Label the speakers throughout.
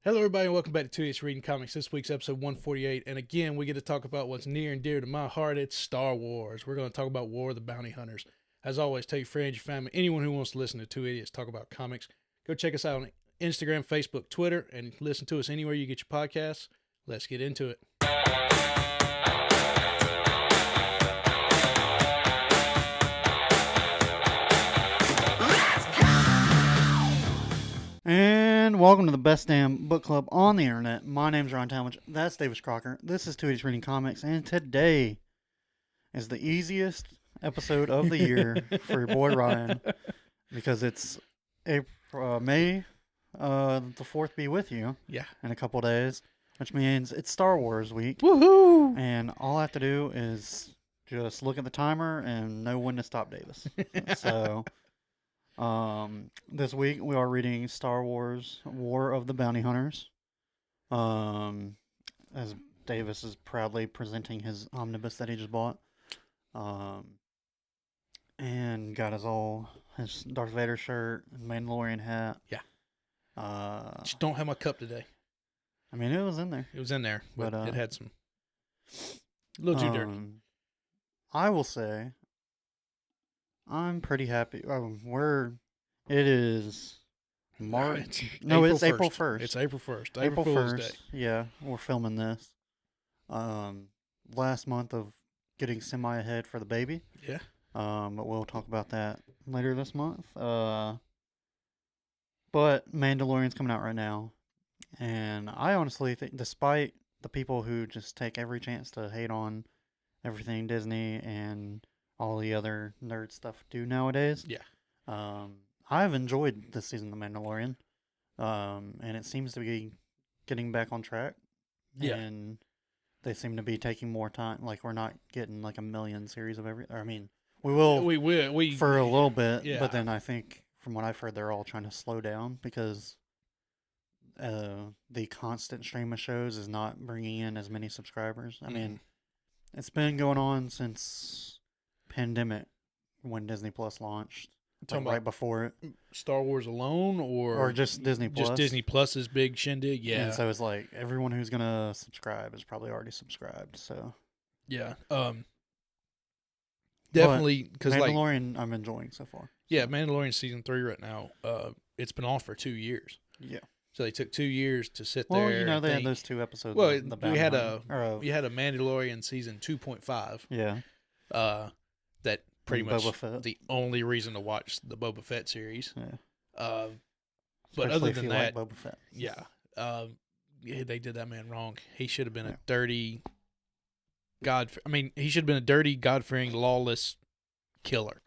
Speaker 1: Hello, everybody, and welcome back to 2 Reading Comics. This week's episode 148, and again, we get to talk about what's near and dear to my heart. It's Star Wars. We're going to talk about War of the Bounty Hunters. As always, tell your friends, your family, anyone who wants to listen to Two Idiots talk about comics. Go check us out on Instagram, Facebook, Twitter, and listen to us anywhere you get your podcasts. Let's get into it.
Speaker 2: And welcome to the best damn book club on the internet. My name's Ron Talmadge. That's Davis Crocker. This is Two Idiots Reading Comics, and today is the easiest episode of the year for your boy Ryan because it's May the 4th be with you.
Speaker 1: Yeah.
Speaker 2: In a couple days, which means it's Star Wars week.
Speaker 1: Woohoo!
Speaker 2: And all I have to do is just look at the timer and know when to stop Davis. So. This week we are reading Star Wars War of the Bounty Hunters. As Davis is proudly presenting his omnibus that he just bought. And got his Darth Vader shirt and Mandalorian hat.
Speaker 1: Yeah. Just don't have my cup today.
Speaker 2: I mean, it was in there.
Speaker 1: It was in there, but it had some. A little too dirty.
Speaker 2: I will say, I'm pretty happy. It is March. No, it's April 1st.
Speaker 1: It's April 1st.
Speaker 2: April
Speaker 1: Fool's
Speaker 2: 1st.
Speaker 1: Day.
Speaker 2: Yeah, we're filming this. Last month of getting semi ahead for the baby.
Speaker 1: Yeah.
Speaker 2: But we'll talk about that later this month. But Mandalorian's coming out right now. And I honestly think, despite the people who just take every chance to hate on everything Disney and all the other nerd stuff do nowadays.
Speaker 1: Yeah.
Speaker 2: I've enjoyed this season of The Mandalorian. And it seems to be getting back on track.
Speaker 1: Yeah.
Speaker 2: And they seem to be taking more time. Like, we're not getting like a million series of I mean, we will for a little bit.
Speaker 1: Yeah.
Speaker 2: But then I think, from what I've heard, they're all trying to slow down because the constant stream of shows is not bringing in as many subscribers. I mean, it's been going on since pandemic when Disney Plus launched, like right before it.
Speaker 1: Star Wars alone, or
Speaker 2: just Disney Plus.
Speaker 1: Just Disney Plus's big shindig. Yeah.
Speaker 2: And so it's like everyone who's gonna subscribe is probably already subscribed. So
Speaker 1: yeah. Definitely, because
Speaker 2: Mandalorian, I'm enjoying so far.
Speaker 1: Yeah, Mandalorian season 3 right now. It's been off for 2 years.
Speaker 2: Yeah.
Speaker 1: So they took 2 years to sit there.
Speaker 2: Well, you know, they had those 2 episodes.
Speaker 1: Well, we had a Mandalorian season 2.5.
Speaker 2: Yeah.
Speaker 1: That pretty much
Speaker 2: Boba Fett.
Speaker 1: the only reason to watch the Boba Fett series.
Speaker 2: Yeah.
Speaker 1: But
Speaker 2: Especially
Speaker 1: other
Speaker 2: if
Speaker 1: than
Speaker 2: you
Speaker 1: that,
Speaker 2: like Boba Fett.
Speaker 1: yeah, they did that man wrong. He should have been a dirty he should have been a dirty, God-fearing, lawless killer.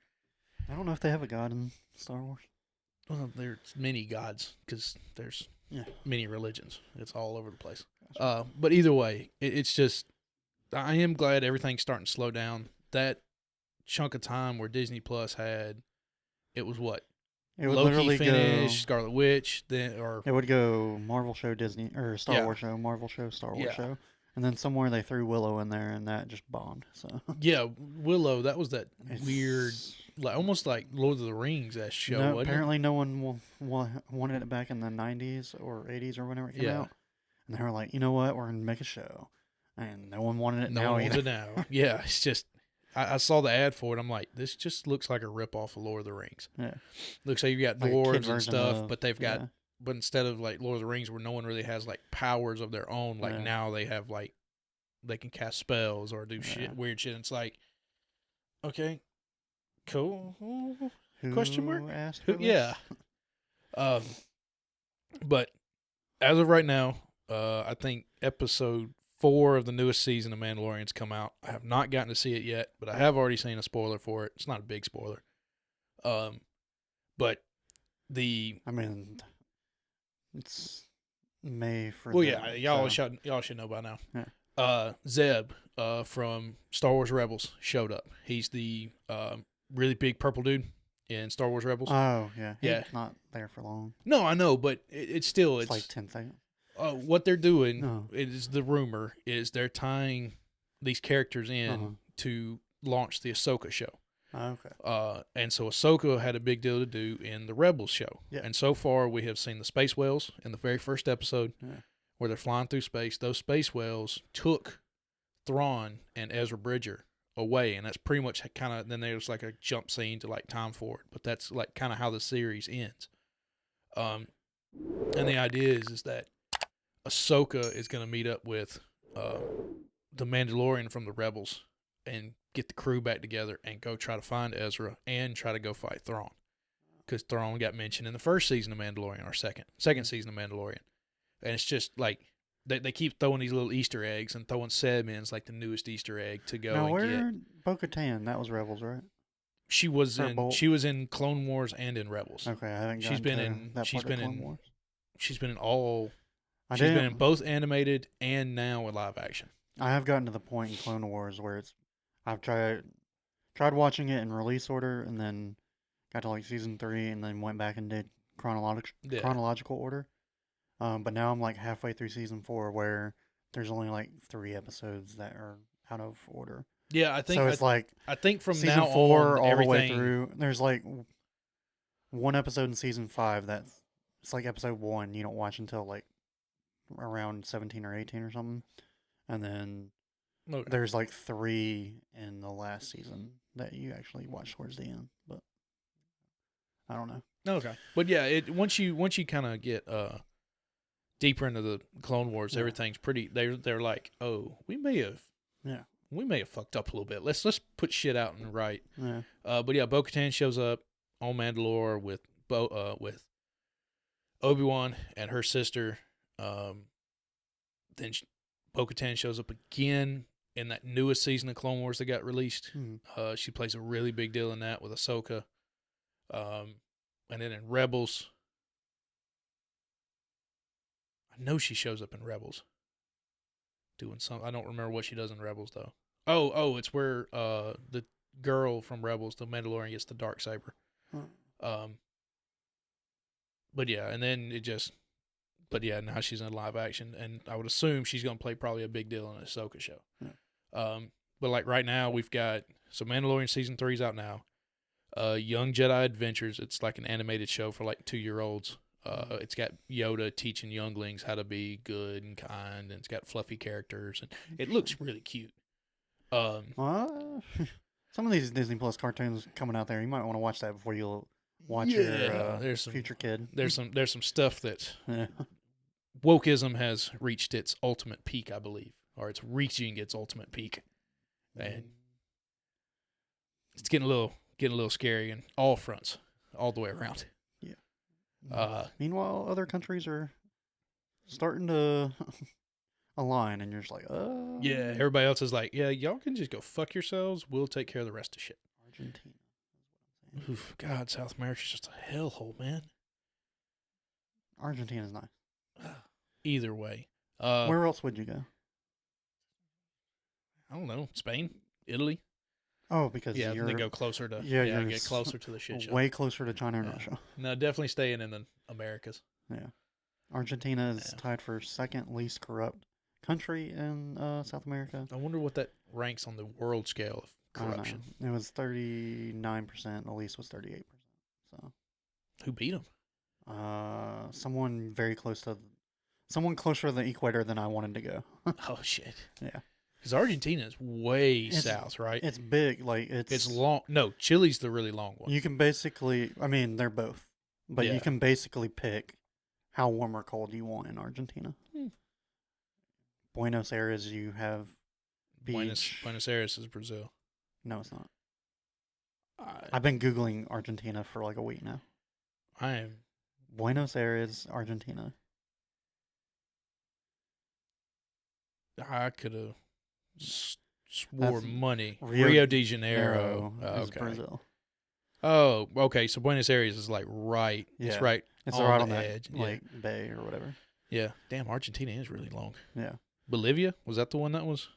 Speaker 2: I don't know if they have a god in Star Wars.
Speaker 1: Well, there's many gods because there's many religions. It's all over the place.
Speaker 2: Gotcha.
Speaker 1: But either way, it's just I am glad everything's starting to slow down. That chunk of time where Disney Plus had, it was what?
Speaker 2: It would
Speaker 1: Loki
Speaker 2: literally
Speaker 1: finished,
Speaker 2: go
Speaker 1: Scarlet Witch, it
Speaker 2: would go Marvel show Disney or Star
Speaker 1: Yeah.
Speaker 2: Wars show, Marvel show, Star Wars
Speaker 1: Yeah.
Speaker 2: show. And then somewhere they threw Willow in there and that just bombed. So
Speaker 1: yeah, Willow, that was that
Speaker 2: It's-
Speaker 1: weird, like almost like Lord of the Rings that show.
Speaker 2: no,
Speaker 1: wasn't
Speaker 2: apparently no one wanted it back in the 90s or 80s or whenever it came
Speaker 1: Yeah.
Speaker 2: out. And they were like, you know what, we're going to make a show. And no one wanted it
Speaker 1: No
Speaker 2: now
Speaker 1: one wants
Speaker 2: either.
Speaker 1: it now. Yeah, it's just I saw the ad for it. I'm like, this just looks like a ripoff of Lord of the Rings.
Speaker 2: Yeah.
Speaker 1: Looks like you got
Speaker 2: Like a kid
Speaker 1: dwarves and
Speaker 2: version
Speaker 1: stuff,
Speaker 2: of-
Speaker 1: but they've got
Speaker 2: yeah.
Speaker 1: but instead of like Lord of the Rings where no one really has like powers of their own, like
Speaker 2: Yeah.
Speaker 1: now they have like they can cast spells or do
Speaker 2: Yeah.
Speaker 1: shit, weird shit. It's like, okay, cool.
Speaker 2: Who
Speaker 1: Question mark?
Speaker 2: asked for this?
Speaker 1: Yeah. But as of right now, I think episode 4 of the newest season of Mandalorian's come out. I have not gotten to see it yet, but I have already seen a spoiler for it. It's not a big spoiler. But
Speaker 2: I mean, it's May for
Speaker 1: well,
Speaker 2: them,
Speaker 1: yeah, y'all
Speaker 2: so-
Speaker 1: should know by now.
Speaker 2: Yeah.
Speaker 1: Zeb from Star Wars Rebels showed up. He's the really big purple dude in Star Wars Rebels.
Speaker 2: Oh, yeah. He's
Speaker 1: Yeah.
Speaker 2: not there for long.
Speaker 1: No, I know, but it's still
Speaker 2: It's like 10 seconds.
Speaker 1: what they're doing.
Speaker 2: No.
Speaker 1: It is the rumor is they're tying these characters in
Speaker 2: Uh-huh.
Speaker 1: to launch the Ahsoka show.
Speaker 2: Okay.
Speaker 1: And so Ahsoka had a big deal to do in the Rebels show.
Speaker 2: Yeah.
Speaker 1: And so far, we have seen the space whales in the very first episode
Speaker 2: Yeah.
Speaker 1: where they're flying through space. Those space whales took Thrawn and Ezra Bridger away, and that's pretty much kind of, then there's like a jump scene to like time forward, but that's like kind of how the series ends. And the idea is that Ahsoka is going to meet up with the Mandalorian from the Rebels and get the crew back together and go try to find Ezra and try to go fight Thrawn, because Thrawn got mentioned in the first season of Mandalorian, or second season of Mandalorian, and it's just like they keep throwing these little Easter eggs and throwing Seb in as like the newest Easter egg to go
Speaker 2: Now,
Speaker 1: and
Speaker 2: where
Speaker 1: get.
Speaker 2: Bo-Katan? That was Rebels, right?
Speaker 1: She was
Speaker 2: Or
Speaker 1: in
Speaker 2: Bolt.
Speaker 1: she was in Clone Wars and in Rebels.
Speaker 2: Okay, I haven't
Speaker 1: She's
Speaker 2: gotten
Speaker 1: been
Speaker 2: to
Speaker 1: in-
Speaker 2: that
Speaker 1: she's
Speaker 2: part of
Speaker 1: been
Speaker 2: Clone
Speaker 1: in-
Speaker 2: Wars.
Speaker 1: She's been in all.
Speaker 2: I
Speaker 1: She's been in
Speaker 2: didn't-
Speaker 1: both animated and now in live action.
Speaker 2: I have gotten to the point in Clone Wars where I've tried watching it in release order, and then got to like season 3, and then went back and did
Speaker 1: Yeah.
Speaker 2: chronological order. But now I'm like halfway through season 4, where there's only like 3 episodes that are out of order.
Speaker 1: Yeah, I think
Speaker 2: So it's like
Speaker 1: I think from
Speaker 2: season
Speaker 1: now
Speaker 2: 4
Speaker 1: on
Speaker 2: all
Speaker 1: everything.
Speaker 2: the way through. There's like one episode in season 5 it's like episode 1 you don't watch until like around 17 or 18 or something, and then
Speaker 1: Okay.
Speaker 2: there's like 3 in the last season that you actually watch towards the end. But I don't know.
Speaker 1: Okay, but yeah, once you kind of get deeper into the Clone Wars,
Speaker 2: Yeah.
Speaker 1: everything's pretty. They're like, oh, we may have fucked up a little bit. Let's put shit out and right.
Speaker 2: Yeah.
Speaker 1: But yeah, Bo-Katan shows up on Mandalore with Obi-Wan and her sister. Then Bo-Katan shows up again in that newest season of Clone Wars that got released.
Speaker 2: Mhm.
Speaker 1: She plays a really big deal in that with Ahsoka. And then in Rebels, I know she shows up in Rebels doing something. I don't remember what she does in Rebels though. Oh, it's where the girl from Rebels, the Mandalorian, gets the dark saber.
Speaker 2: Huh.
Speaker 1: But yeah, and then now she's in live action, and I would assume she's gonna play probably a big deal in an Ahsoka show.
Speaker 2: Yeah.
Speaker 1: But like right now, we've got Mandalorian season 3's out now. Young Jedi Adventures. It's like an animated show for like 2-year-olds. It's got Yoda teaching younglings how to be good and kind, and it's got fluffy characters, and it looks really cute.
Speaker 2: Some of these Disney Plus cartoons coming out there, you might want to watch that before you watch
Speaker 1: Yeah,
Speaker 2: your
Speaker 1: there's some-
Speaker 2: future kid.
Speaker 1: There's some stuff that
Speaker 2: Yeah.
Speaker 1: wokeism has reached its ultimate peak, I believe, or it's reaching its ultimate peak, and it's getting a little scary in all fronts, all the way around.
Speaker 2: Meanwhile, other countries are starting to align, and you're just like,
Speaker 1: Yeah, everybody else is like, yeah, y'all can just go fuck yourselves. We'll take care of the rest of shit.
Speaker 2: Argentina.
Speaker 1: Oof, God, South America's just a hellhole, man.
Speaker 2: Argentina's nice.
Speaker 1: Either way,
Speaker 2: Where else would you go?
Speaker 1: I don't know, Spain, Italy.
Speaker 2: Oh, because
Speaker 1: Yeah,
Speaker 2: you're
Speaker 1: they go closer to
Speaker 2: you're
Speaker 1: get closer to the shit show.
Speaker 2: way closer to China and
Speaker 1: Yeah.
Speaker 2: Russia.
Speaker 1: No, definitely staying in the Americas.
Speaker 2: Yeah. Argentina is
Speaker 1: Yeah.
Speaker 2: tied for second least corrupt country in South America.
Speaker 1: I wonder what that ranks on the world scale of
Speaker 2: I don't know.
Speaker 1: corruption.
Speaker 2: It was 39%. The least was 38%. So,
Speaker 1: Who beat them?
Speaker 2: someone someone closer to the equator than I wanted to go.
Speaker 1: Oh shit!
Speaker 2: Yeah.
Speaker 1: Because Argentina is way
Speaker 2: It's-
Speaker 1: south, right?
Speaker 2: It's big. Like
Speaker 1: It's long. No, Chile's the really long one.
Speaker 2: You can basically, I mean, they're both, but
Speaker 1: Yeah.
Speaker 2: you can basically pick how warm or cold you want in Argentina.
Speaker 1: Hmm.
Speaker 2: Buenos Aires, you have beach.
Speaker 1: Buenos Aires is Brazil.
Speaker 2: No, it's not.
Speaker 1: I
Speaker 2: I've been Googling Argentina for like a week now.
Speaker 1: am.
Speaker 2: Buenos Aires, Argentina.
Speaker 1: I could have swore
Speaker 2: That's
Speaker 1: money.
Speaker 2: Rio
Speaker 1: Rio de Janeiro.
Speaker 2: is
Speaker 1: Okay.
Speaker 2: Brazil.
Speaker 1: Oh, okay. So Buenos Aires is like right. It's
Speaker 2: Yeah.
Speaker 1: right.
Speaker 2: It's
Speaker 1: on
Speaker 2: right
Speaker 1: the
Speaker 2: on that
Speaker 1: edge. Yeah.
Speaker 2: like bay or whatever.
Speaker 1: Yeah. Damn, Argentina is really long.
Speaker 2: Yeah.
Speaker 1: Bolivia, was that the one that was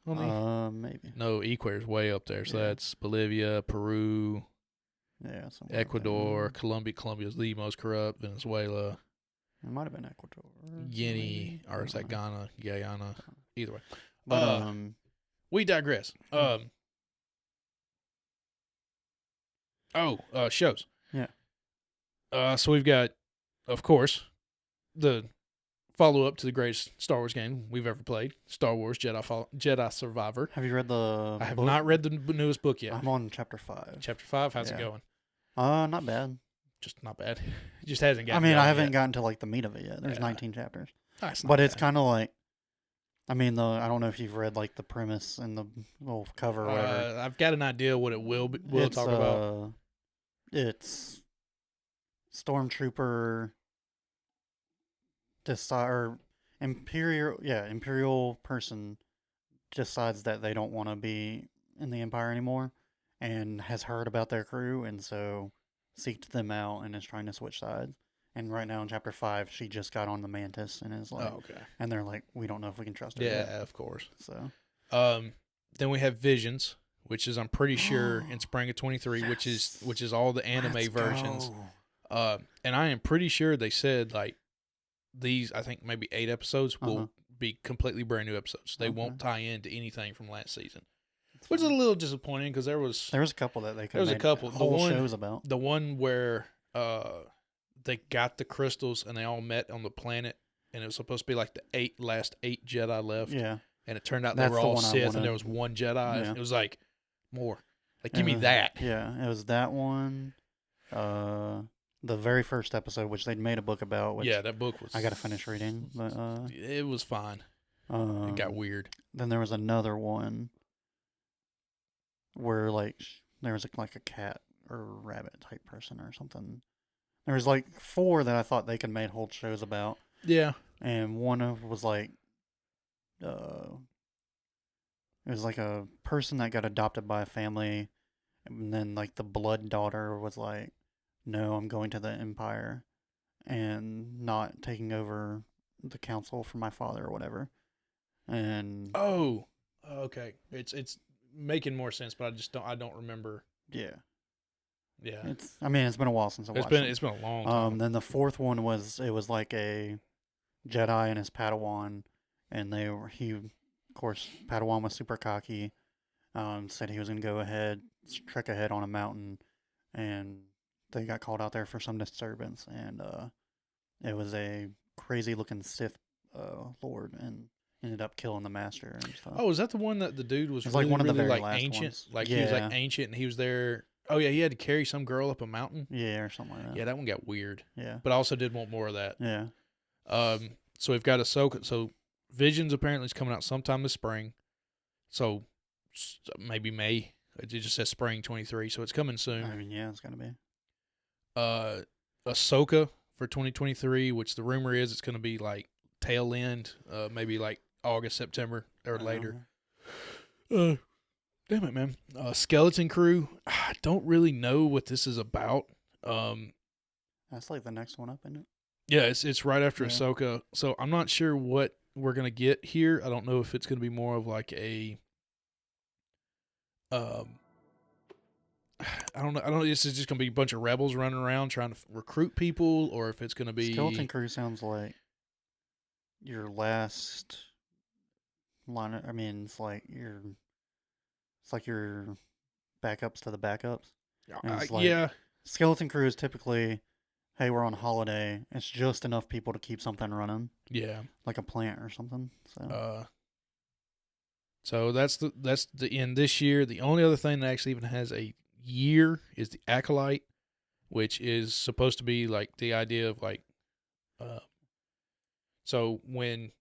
Speaker 1: on the?
Speaker 2: Maybe.
Speaker 1: No, Ecuador's way up there. So
Speaker 2: Yeah.
Speaker 1: that's Bolivia, Peru,
Speaker 2: Yeah. somewhere up there.
Speaker 1: Ecuador, Colombia. Colombia's the most corrupt. Venezuela,
Speaker 2: It might have been Ecuador.
Speaker 1: Guinea,
Speaker 2: maybe.
Speaker 1: or is
Speaker 2: I
Speaker 1: that
Speaker 2: don't know.
Speaker 1: Guyana? Either way.
Speaker 2: But
Speaker 1: we digress. Oh, shows.
Speaker 2: Yeah.
Speaker 1: So we've got, of course, the follow-up to the greatest Star Wars game we've ever played, Star Wars Jedi Survivor.
Speaker 2: Have you read the
Speaker 1: I have
Speaker 2: book?
Speaker 1: not read the newest book yet.
Speaker 2: I'm on chapter 5.
Speaker 1: Chapter 5, how's it
Speaker 2: Yeah.
Speaker 1: going?
Speaker 2: Not bad.
Speaker 1: Just not bad. It just hasn't
Speaker 2: I
Speaker 1: gotten
Speaker 2: mean, I
Speaker 1: going
Speaker 2: haven't
Speaker 1: yet.
Speaker 2: gotten to like the meat of it yet. There's
Speaker 1: Yeah.
Speaker 2: 19 chapters.
Speaker 1: It's not
Speaker 2: But it's
Speaker 1: bad.
Speaker 2: kind of like, I mean, I don't know if you've read like the premise and the little cover or whatever.
Speaker 1: I've got an idea what it will talk about.
Speaker 2: It's Stormtrooper or Imperial person decides that they don't want to be in the Empire anymore and has heard about their crew and so seeked them out and is trying to switch sides. And right now in chapter 5, she just got on the Mantis and is like,
Speaker 1: Okay.
Speaker 2: and they're like, we don't know if we can trust her.
Speaker 1: Yeah,
Speaker 2: yet.
Speaker 1: of course.
Speaker 2: So,
Speaker 1: Then we have Visions, which is I'm pretty sure in spring of 23,
Speaker 2: Yes.
Speaker 1: which is all the anime
Speaker 2: let's
Speaker 1: versions.
Speaker 2: go.
Speaker 1: And I am pretty sure they said like these, I think maybe 8 episodes will
Speaker 2: Uh-huh.
Speaker 1: be completely brand new episodes. They
Speaker 2: Okay.
Speaker 1: won't tie into anything from last season,
Speaker 2: That's
Speaker 1: which is a
Speaker 2: fine.
Speaker 1: little disappointing because there was
Speaker 2: There was a couple that they could.
Speaker 1: There was a couple. The
Speaker 2: whole
Speaker 1: one-
Speaker 2: shows about.
Speaker 1: the one where they got the crystals and they all met on the planet, and it was supposed to be like the last eight Jedi left,
Speaker 2: Yeah,
Speaker 1: and it turned out
Speaker 2: That's
Speaker 1: they were
Speaker 2: the
Speaker 1: all
Speaker 2: one I
Speaker 1: Sith,
Speaker 2: wanted.
Speaker 1: and there was one Jedi.
Speaker 2: Yeah.
Speaker 1: It was like more, like give me
Speaker 2: Uh,
Speaker 1: that.
Speaker 2: yeah. It was that one. The very first episode, which they'd made a book about. Which
Speaker 1: Yeah, that book was.
Speaker 2: I got to finish reading. But
Speaker 1: It was fine. It got weird.
Speaker 2: then there was another one where like there was like a cat or rabbit type person or something. There was like 4 that I thought they could make whole shows about,
Speaker 1: Yeah.
Speaker 2: and one of was like, it was like a person that got adopted by a family, and then like the blood daughter was like, no, I'm going to the Empire, and not taking over the council for my father or whatever, and
Speaker 1: Oh. Okay. It's making more sense, but I don't remember.
Speaker 2: yeah.
Speaker 1: Yeah.
Speaker 2: I mean, it's been a while since I watched it.
Speaker 1: It's been a long time.
Speaker 2: Then the 4th one was like a Jedi and his Padawan, and of course, Padawan was super cocky. Said he was gonna go ahead, trek ahead on a mountain, and they got called out there for some disturbance, and it was a crazy looking Sith lord, and ended up killing the master and stuff.
Speaker 1: Oh, is that the one that the dude was
Speaker 2: It's
Speaker 1: really,
Speaker 2: like one of the
Speaker 1: really
Speaker 2: very
Speaker 1: like
Speaker 2: last
Speaker 1: ancient?
Speaker 2: ones.
Speaker 1: Like he was like
Speaker 2: Yeah.
Speaker 1: ancient, and he was there. Oh yeah, he had to carry some girl up a mountain.
Speaker 2: Yeah, or something like that.
Speaker 1: Yeah, that one got weird.
Speaker 2: Yeah.
Speaker 1: But I also did want more of that.
Speaker 2: Yeah.
Speaker 1: So we've got Ahsoka. So Visions apparently is coming out sometime this spring. So maybe May. It just says spring 23, so it's coming soon.
Speaker 2: I mean, yeah, it's gonna be.
Speaker 1: Ahsoka for 2023, which the rumor is it's going to be like tail end, maybe like August, September, or later. Damn it, man. Skeleton Crew. I don't really know what this is about.
Speaker 2: That's like the next one up, isn't it?
Speaker 1: Yeah, it's right after
Speaker 2: Yeah.
Speaker 1: Ahsoka, so I'm not sure what we're gonna get here. I don't know if it's gonna be more of like a, I don't know. I don't know. This is just gonna be a bunch of rebels running around trying to recruit people, or if it's gonna be
Speaker 2: Skeleton Crew sounds like your last line. I mean, it's like your backups to the backups. And it's like-
Speaker 1: yeah,
Speaker 2: Skeleton Crew is typically, hey, we're on holiday. It's just enough people to keep something running,
Speaker 1: yeah.
Speaker 2: like a plant or something.
Speaker 1: So that's the end this year. The only other thing that actually even has a year is the Acolyte, which is supposed to be like the idea of like, so when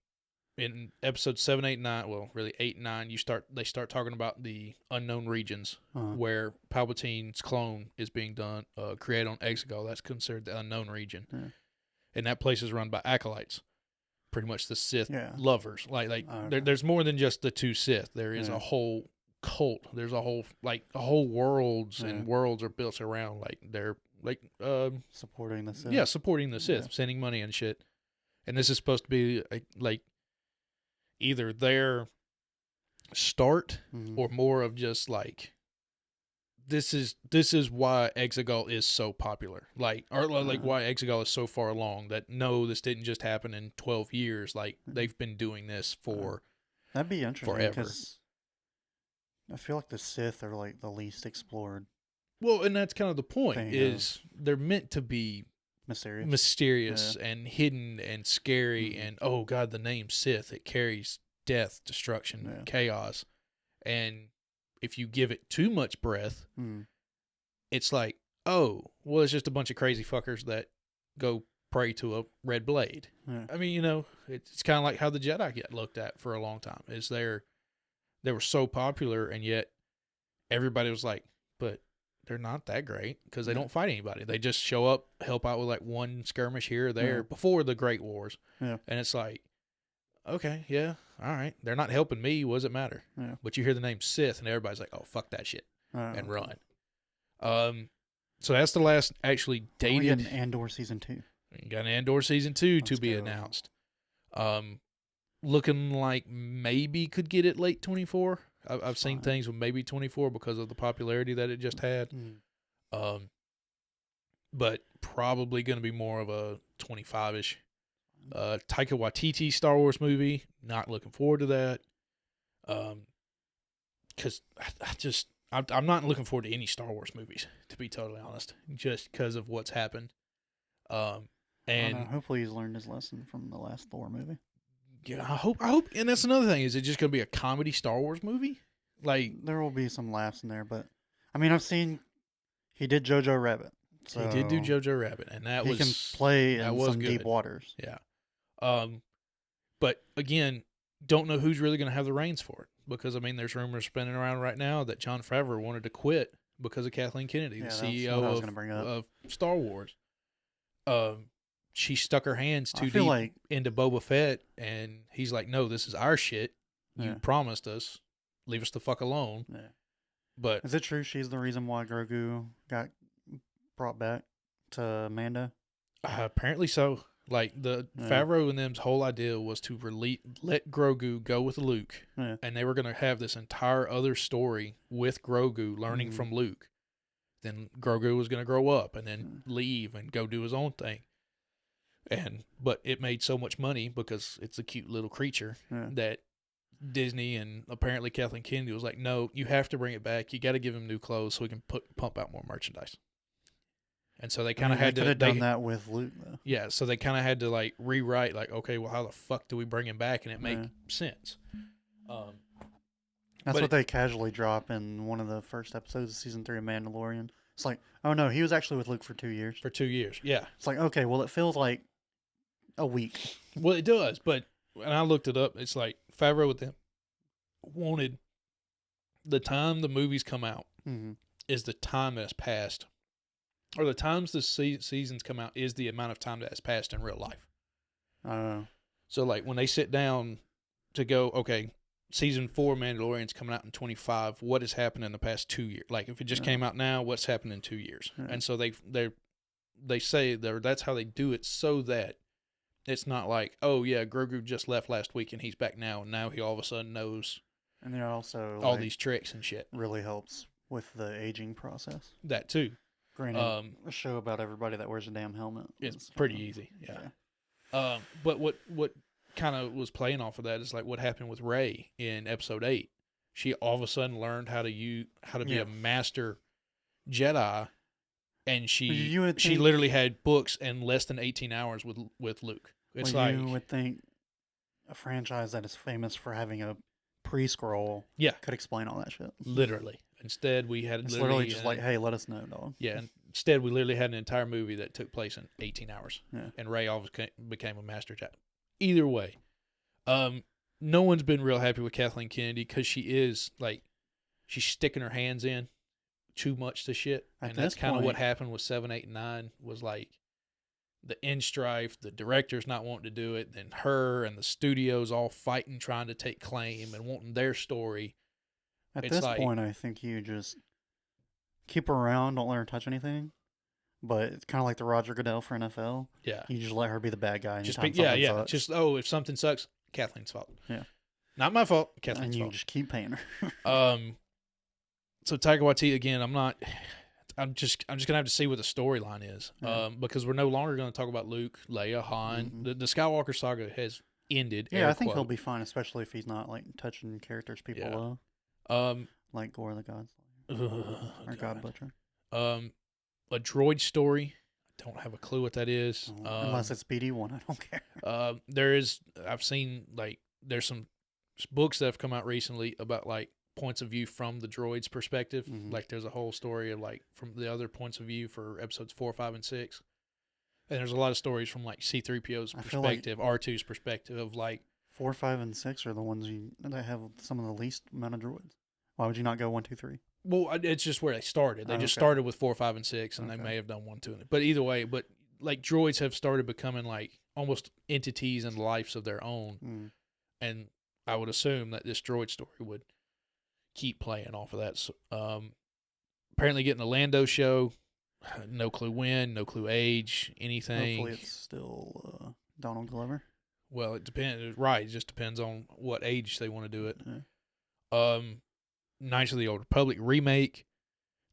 Speaker 1: in episode 7, 8, 9, well, really 8 and 9, they start talking about the unknown regions where Palpatine's clone is being done, created on Exegol. That's considered the unknown region,
Speaker 2: Yeah.
Speaker 1: and that place is run by acolytes, pretty much the Sith
Speaker 2: Yeah.
Speaker 1: lovers. Like
Speaker 2: Okay.
Speaker 1: there's more than just the 2 Sith. There is
Speaker 2: Yeah.
Speaker 1: a whole cult. There's a whole worlds,
Speaker 2: Yeah.
Speaker 1: and worlds are built around like they're like
Speaker 2: supporting the Sith.
Speaker 1: yeah, supporting the Sith,
Speaker 2: Yeah.
Speaker 1: sending money and shit. And this is supposed to be like either their start
Speaker 2: Mhm.
Speaker 1: or more of just like this is why Exegol is so popular. Like why Exegol is so far along that no, this didn't just happen in 12 years. Like they've been doing this for
Speaker 2: That'd be interesting
Speaker 1: forever.
Speaker 2: because I feel like the Sith are like the least explored
Speaker 1: Well, and that's kind of the point
Speaker 2: Thing
Speaker 1: is they're meant to be
Speaker 2: Mysterious.
Speaker 1: mysterious and hidden and scary
Speaker 2: Mhm.
Speaker 1: and oh god, the name Sith, it carries death, destruction,
Speaker 2: Yeah.
Speaker 1: chaos. And if you give it too much breath,
Speaker 2: Mm.
Speaker 1: it's like, oh, well, it's just a bunch of crazy fuckers that go pray to a red blade.
Speaker 2: Yeah.
Speaker 1: I mean, you know, it's kind of like how the Jedi get looked at for a long time. Is they were so popular, and yet everybody was like, but they're not that great because they
Speaker 2: Yeah.
Speaker 1: don't fight anybody. They just show up, help out with like one skirmish here or there
Speaker 2: Yeah.
Speaker 1: before the Great Wars.
Speaker 2: Yeah.
Speaker 1: And it's like, okay, yeah, all right. They're not helping me. What does it matter?
Speaker 2: Yeah.
Speaker 1: But you hear the name Sith, and everybody's like, oh, fuck that shit, and run. So that's the last actually
Speaker 2: We
Speaker 1: dated.
Speaker 2: get an Andor season 2.
Speaker 1: You got an Andor season 2 to
Speaker 2: Let's
Speaker 1: be
Speaker 2: go.
Speaker 1: announced. Looking like maybe could get it late 24. I've seen
Speaker 2: Fine.
Speaker 1: things with maybe 24 because of the popularity that it just had.
Speaker 2: Mm.
Speaker 1: But probably going to be more of a 25-ish. Taika Waititi Star Wars movie. Not looking forward to that. Because I'm not looking forward to any Star Wars movies, to be totally honest, just because of what's happened.
Speaker 2: I don't know.
Speaker 1: And
Speaker 2: Hopefully he's learned his lesson from the last Thor movie.
Speaker 1: yeah, I hope, and that's another thing. Is it just going to be a comedy Star Wars movie? Like,
Speaker 2: There will be some laughs in there, but I mean, I've seen he did Jojo Rabbit. So
Speaker 1: he did do Jojo Rabbit, and that
Speaker 2: he
Speaker 1: was
Speaker 2: can play
Speaker 1: that
Speaker 2: in
Speaker 1: was
Speaker 2: some deep
Speaker 1: good.
Speaker 2: waters.
Speaker 1: Yeah. But again, don't know who's really going to have the reins for it because I mean, there's rumors spinning around right now that Jon Favreau wanted to quit because of Kathleen Kennedy,
Speaker 2: Yeah,
Speaker 1: the
Speaker 2: that's
Speaker 1: CEO
Speaker 2: what I was gonna bring up.
Speaker 1: of Star Wars. She stuck her hands
Speaker 2: I
Speaker 1: too
Speaker 2: feel
Speaker 1: deep
Speaker 2: like
Speaker 1: into Boba Fett, and he's like, "No, this is our shit. You
Speaker 2: Yeah.
Speaker 1: promised us. Leave us the fuck alone."
Speaker 2: yeah.
Speaker 1: But
Speaker 2: Is it true she's the reason why Grogu got brought back to Mando?
Speaker 1: apparently so. Like the
Speaker 2: Yeah.
Speaker 1: Favreau and them's whole idea was to let Grogu go with Luke,
Speaker 2: Yeah.
Speaker 1: and they were going to have this entire other story with Grogu learning
Speaker 2: Mhm.
Speaker 1: from Luke. Then Grogu was going to grow up and then leave and go do his own thing. But it made so much money because it's a cute little creature
Speaker 2: Yeah.
Speaker 1: that Disney and apparently Kathleen Kennedy was like, no, you have to bring it back. You got to give him new clothes so we can pump out more merchandise. And so they kind of had
Speaker 2: could
Speaker 1: to
Speaker 2: have done that with Luke though.
Speaker 1: Yeah, so they kind of had to like rewrite, like, okay, well, how the fuck do we bring him back and it make
Speaker 2: Yeah.
Speaker 1: sense?
Speaker 2: That's
Speaker 1: but
Speaker 2: what they casually drop in one of the first episodes of season 3 of Mandalorian. It's like, oh no, he was actually with Luke for 2 years.
Speaker 1: For 2 years, yeah.
Speaker 2: It's like, okay, well, it feels like a week.
Speaker 1: Well, it does, but when I looked it up, it's like Favreau with them wanted the time the movies come out
Speaker 2: Mm-hmm.
Speaker 1: is the time that has passed, or the times the seasons come out is the amount of time that has passed in real life.
Speaker 2: I don't know.
Speaker 1: So, like, when they sit down to go, okay, season 4 Mandalorian's coming out in 25, what has happened in the past 2 years? Like, if it just
Speaker 2: Yeah.
Speaker 1: came out now, what's happened in 2 years?
Speaker 2: Yeah.
Speaker 1: And so they say that's how they do it so that it's not like, oh, yeah, Grogu just left last week and he's back now, and now he all of a sudden knows
Speaker 2: And it also
Speaker 1: all
Speaker 2: like,
Speaker 1: these tricks and shit.
Speaker 2: really helps with the aging process.
Speaker 1: That, too.
Speaker 2: Granted, a show about everybody that wears a damn helmet.
Speaker 1: It's pretty easy, yeah. But what kind of was playing off of that is like what happened with Rey in Episode 8. She all of a sudden learned how to be
Speaker 2: Yeah.
Speaker 1: a master Jedi, and
Speaker 2: You
Speaker 1: she
Speaker 2: would think-
Speaker 1: literally had books in less than 18 hours with Luke. It's
Speaker 2: Well,
Speaker 1: like,
Speaker 2: you would think a franchise that is famous for having a pre-scroll
Speaker 1: yeah,
Speaker 2: could explain all that shit.
Speaker 1: literally. Instead, we had
Speaker 2: It's
Speaker 1: literally
Speaker 2: literally just like, hey, let us know, dog.
Speaker 1: yeah. Instead, we literally had an entire movie that took place in 18 hours,
Speaker 2: Yeah.
Speaker 1: and Rey always became a master Jedi. Either way, no one's been real happy with Kathleen Kennedy because she is like, she's sticking her hands in too much to shit,
Speaker 2: At
Speaker 1: and that's
Speaker 2: this
Speaker 1: kind of what
Speaker 2: point-
Speaker 1: happened with 7, 8, and 9. Was like the end strife, the directors not wanting to do it, then her and the studios all fighting, trying to take claim and wanting their story.
Speaker 2: At
Speaker 1: It's
Speaker 2: this
Speaker 1: like-
Speaker 2: point, I think you just keep her around, don't let her touch anything. But it's kind of like the Roger Goodell for NFL.
Speaker 1: Yeah,
Speaker 2: You just let her be the bad guy.
Speaker 1: just
Speaker 2: anytime
Speaker 1: be, yeah,
Speaker 2: something
Speaker 1: yeah.
Speaker 2: sucks.
Speaker 1: Just if something sucks, Kathleen's fault.
Speaker 2: Yeah.
Speaker 1: Not my fault.
Speaker 2: and
Speaker 1: Kathleen's
Speaker 2: you
Speaker 1: fault.
Speaker 2: just keep paying her.
Speaker 1: So Taika Waititi again. I'm just gonna have to see what the storyline is.
Speaker 2: Yeah.
Speaker 1: Because we're no longer gonna talk about Luke, Leia, Han.
Speaker 2: Mhm.
Speaker 1: The Skywalker saga has ended.
Speaker 2: Yeah,
Speaker 1: air
Speaker 2: I think he'll
Speaker 1: quote.
Speaker 2: be fine, especially if he's not like touching characters people
Speaker 1: Yeah.
Speaker 2: love,
Speaker 1: Um,
Speaker 2: like Gore the God
Speaker 1: ugh,
Speaker 2: or God Butcher.
Speaker 1: A droid story. I don't have a clue what that is.
Speaker 2: Unless it's BD1, I don't care.
Speaker 1: There is. I've seen like there's some books that have come out recently about like points of view from the droid's perspective.
Speaker 2: Mhm.
Speaker 1: Like there's a whole story of like from the other points of view for episodes 4, 5, and 6. And there's a lot of stories from like C-3PO's
Speaker 2: I feel like-
Speaker 1: perspective, R2's perspective of like
Speaker 2: 4, 5, and 6 are the ones that have some of the least amount of droids. Why would you not go 1, 2, 3?
Speaker 1: well, it's just where they started. They
Speaker 2: Oh,
Speaker 1: just
Speaker 2: okay.
Speaker 1: started with 4, 5, and 6, and
Speaker 2: Okay.
Speaker 1: they may have done 1, 2, and but either way, but like droids have started becoming like almost entities and lives of their own,
Speaker 2: Mm.
Speaker 1: and I would assume that this droid story would keep playing off of that. So, apparently, getting a Lando show, no clue when, no clue age, anything.
Speaker 2: Hopefully it's still Donald Glover.
Speaker 1: Well, it depends. Right, it just depends on what age they want to do it.
Speaker 2: Yeah.
Speaker 1: Knights of the Old Republic remake.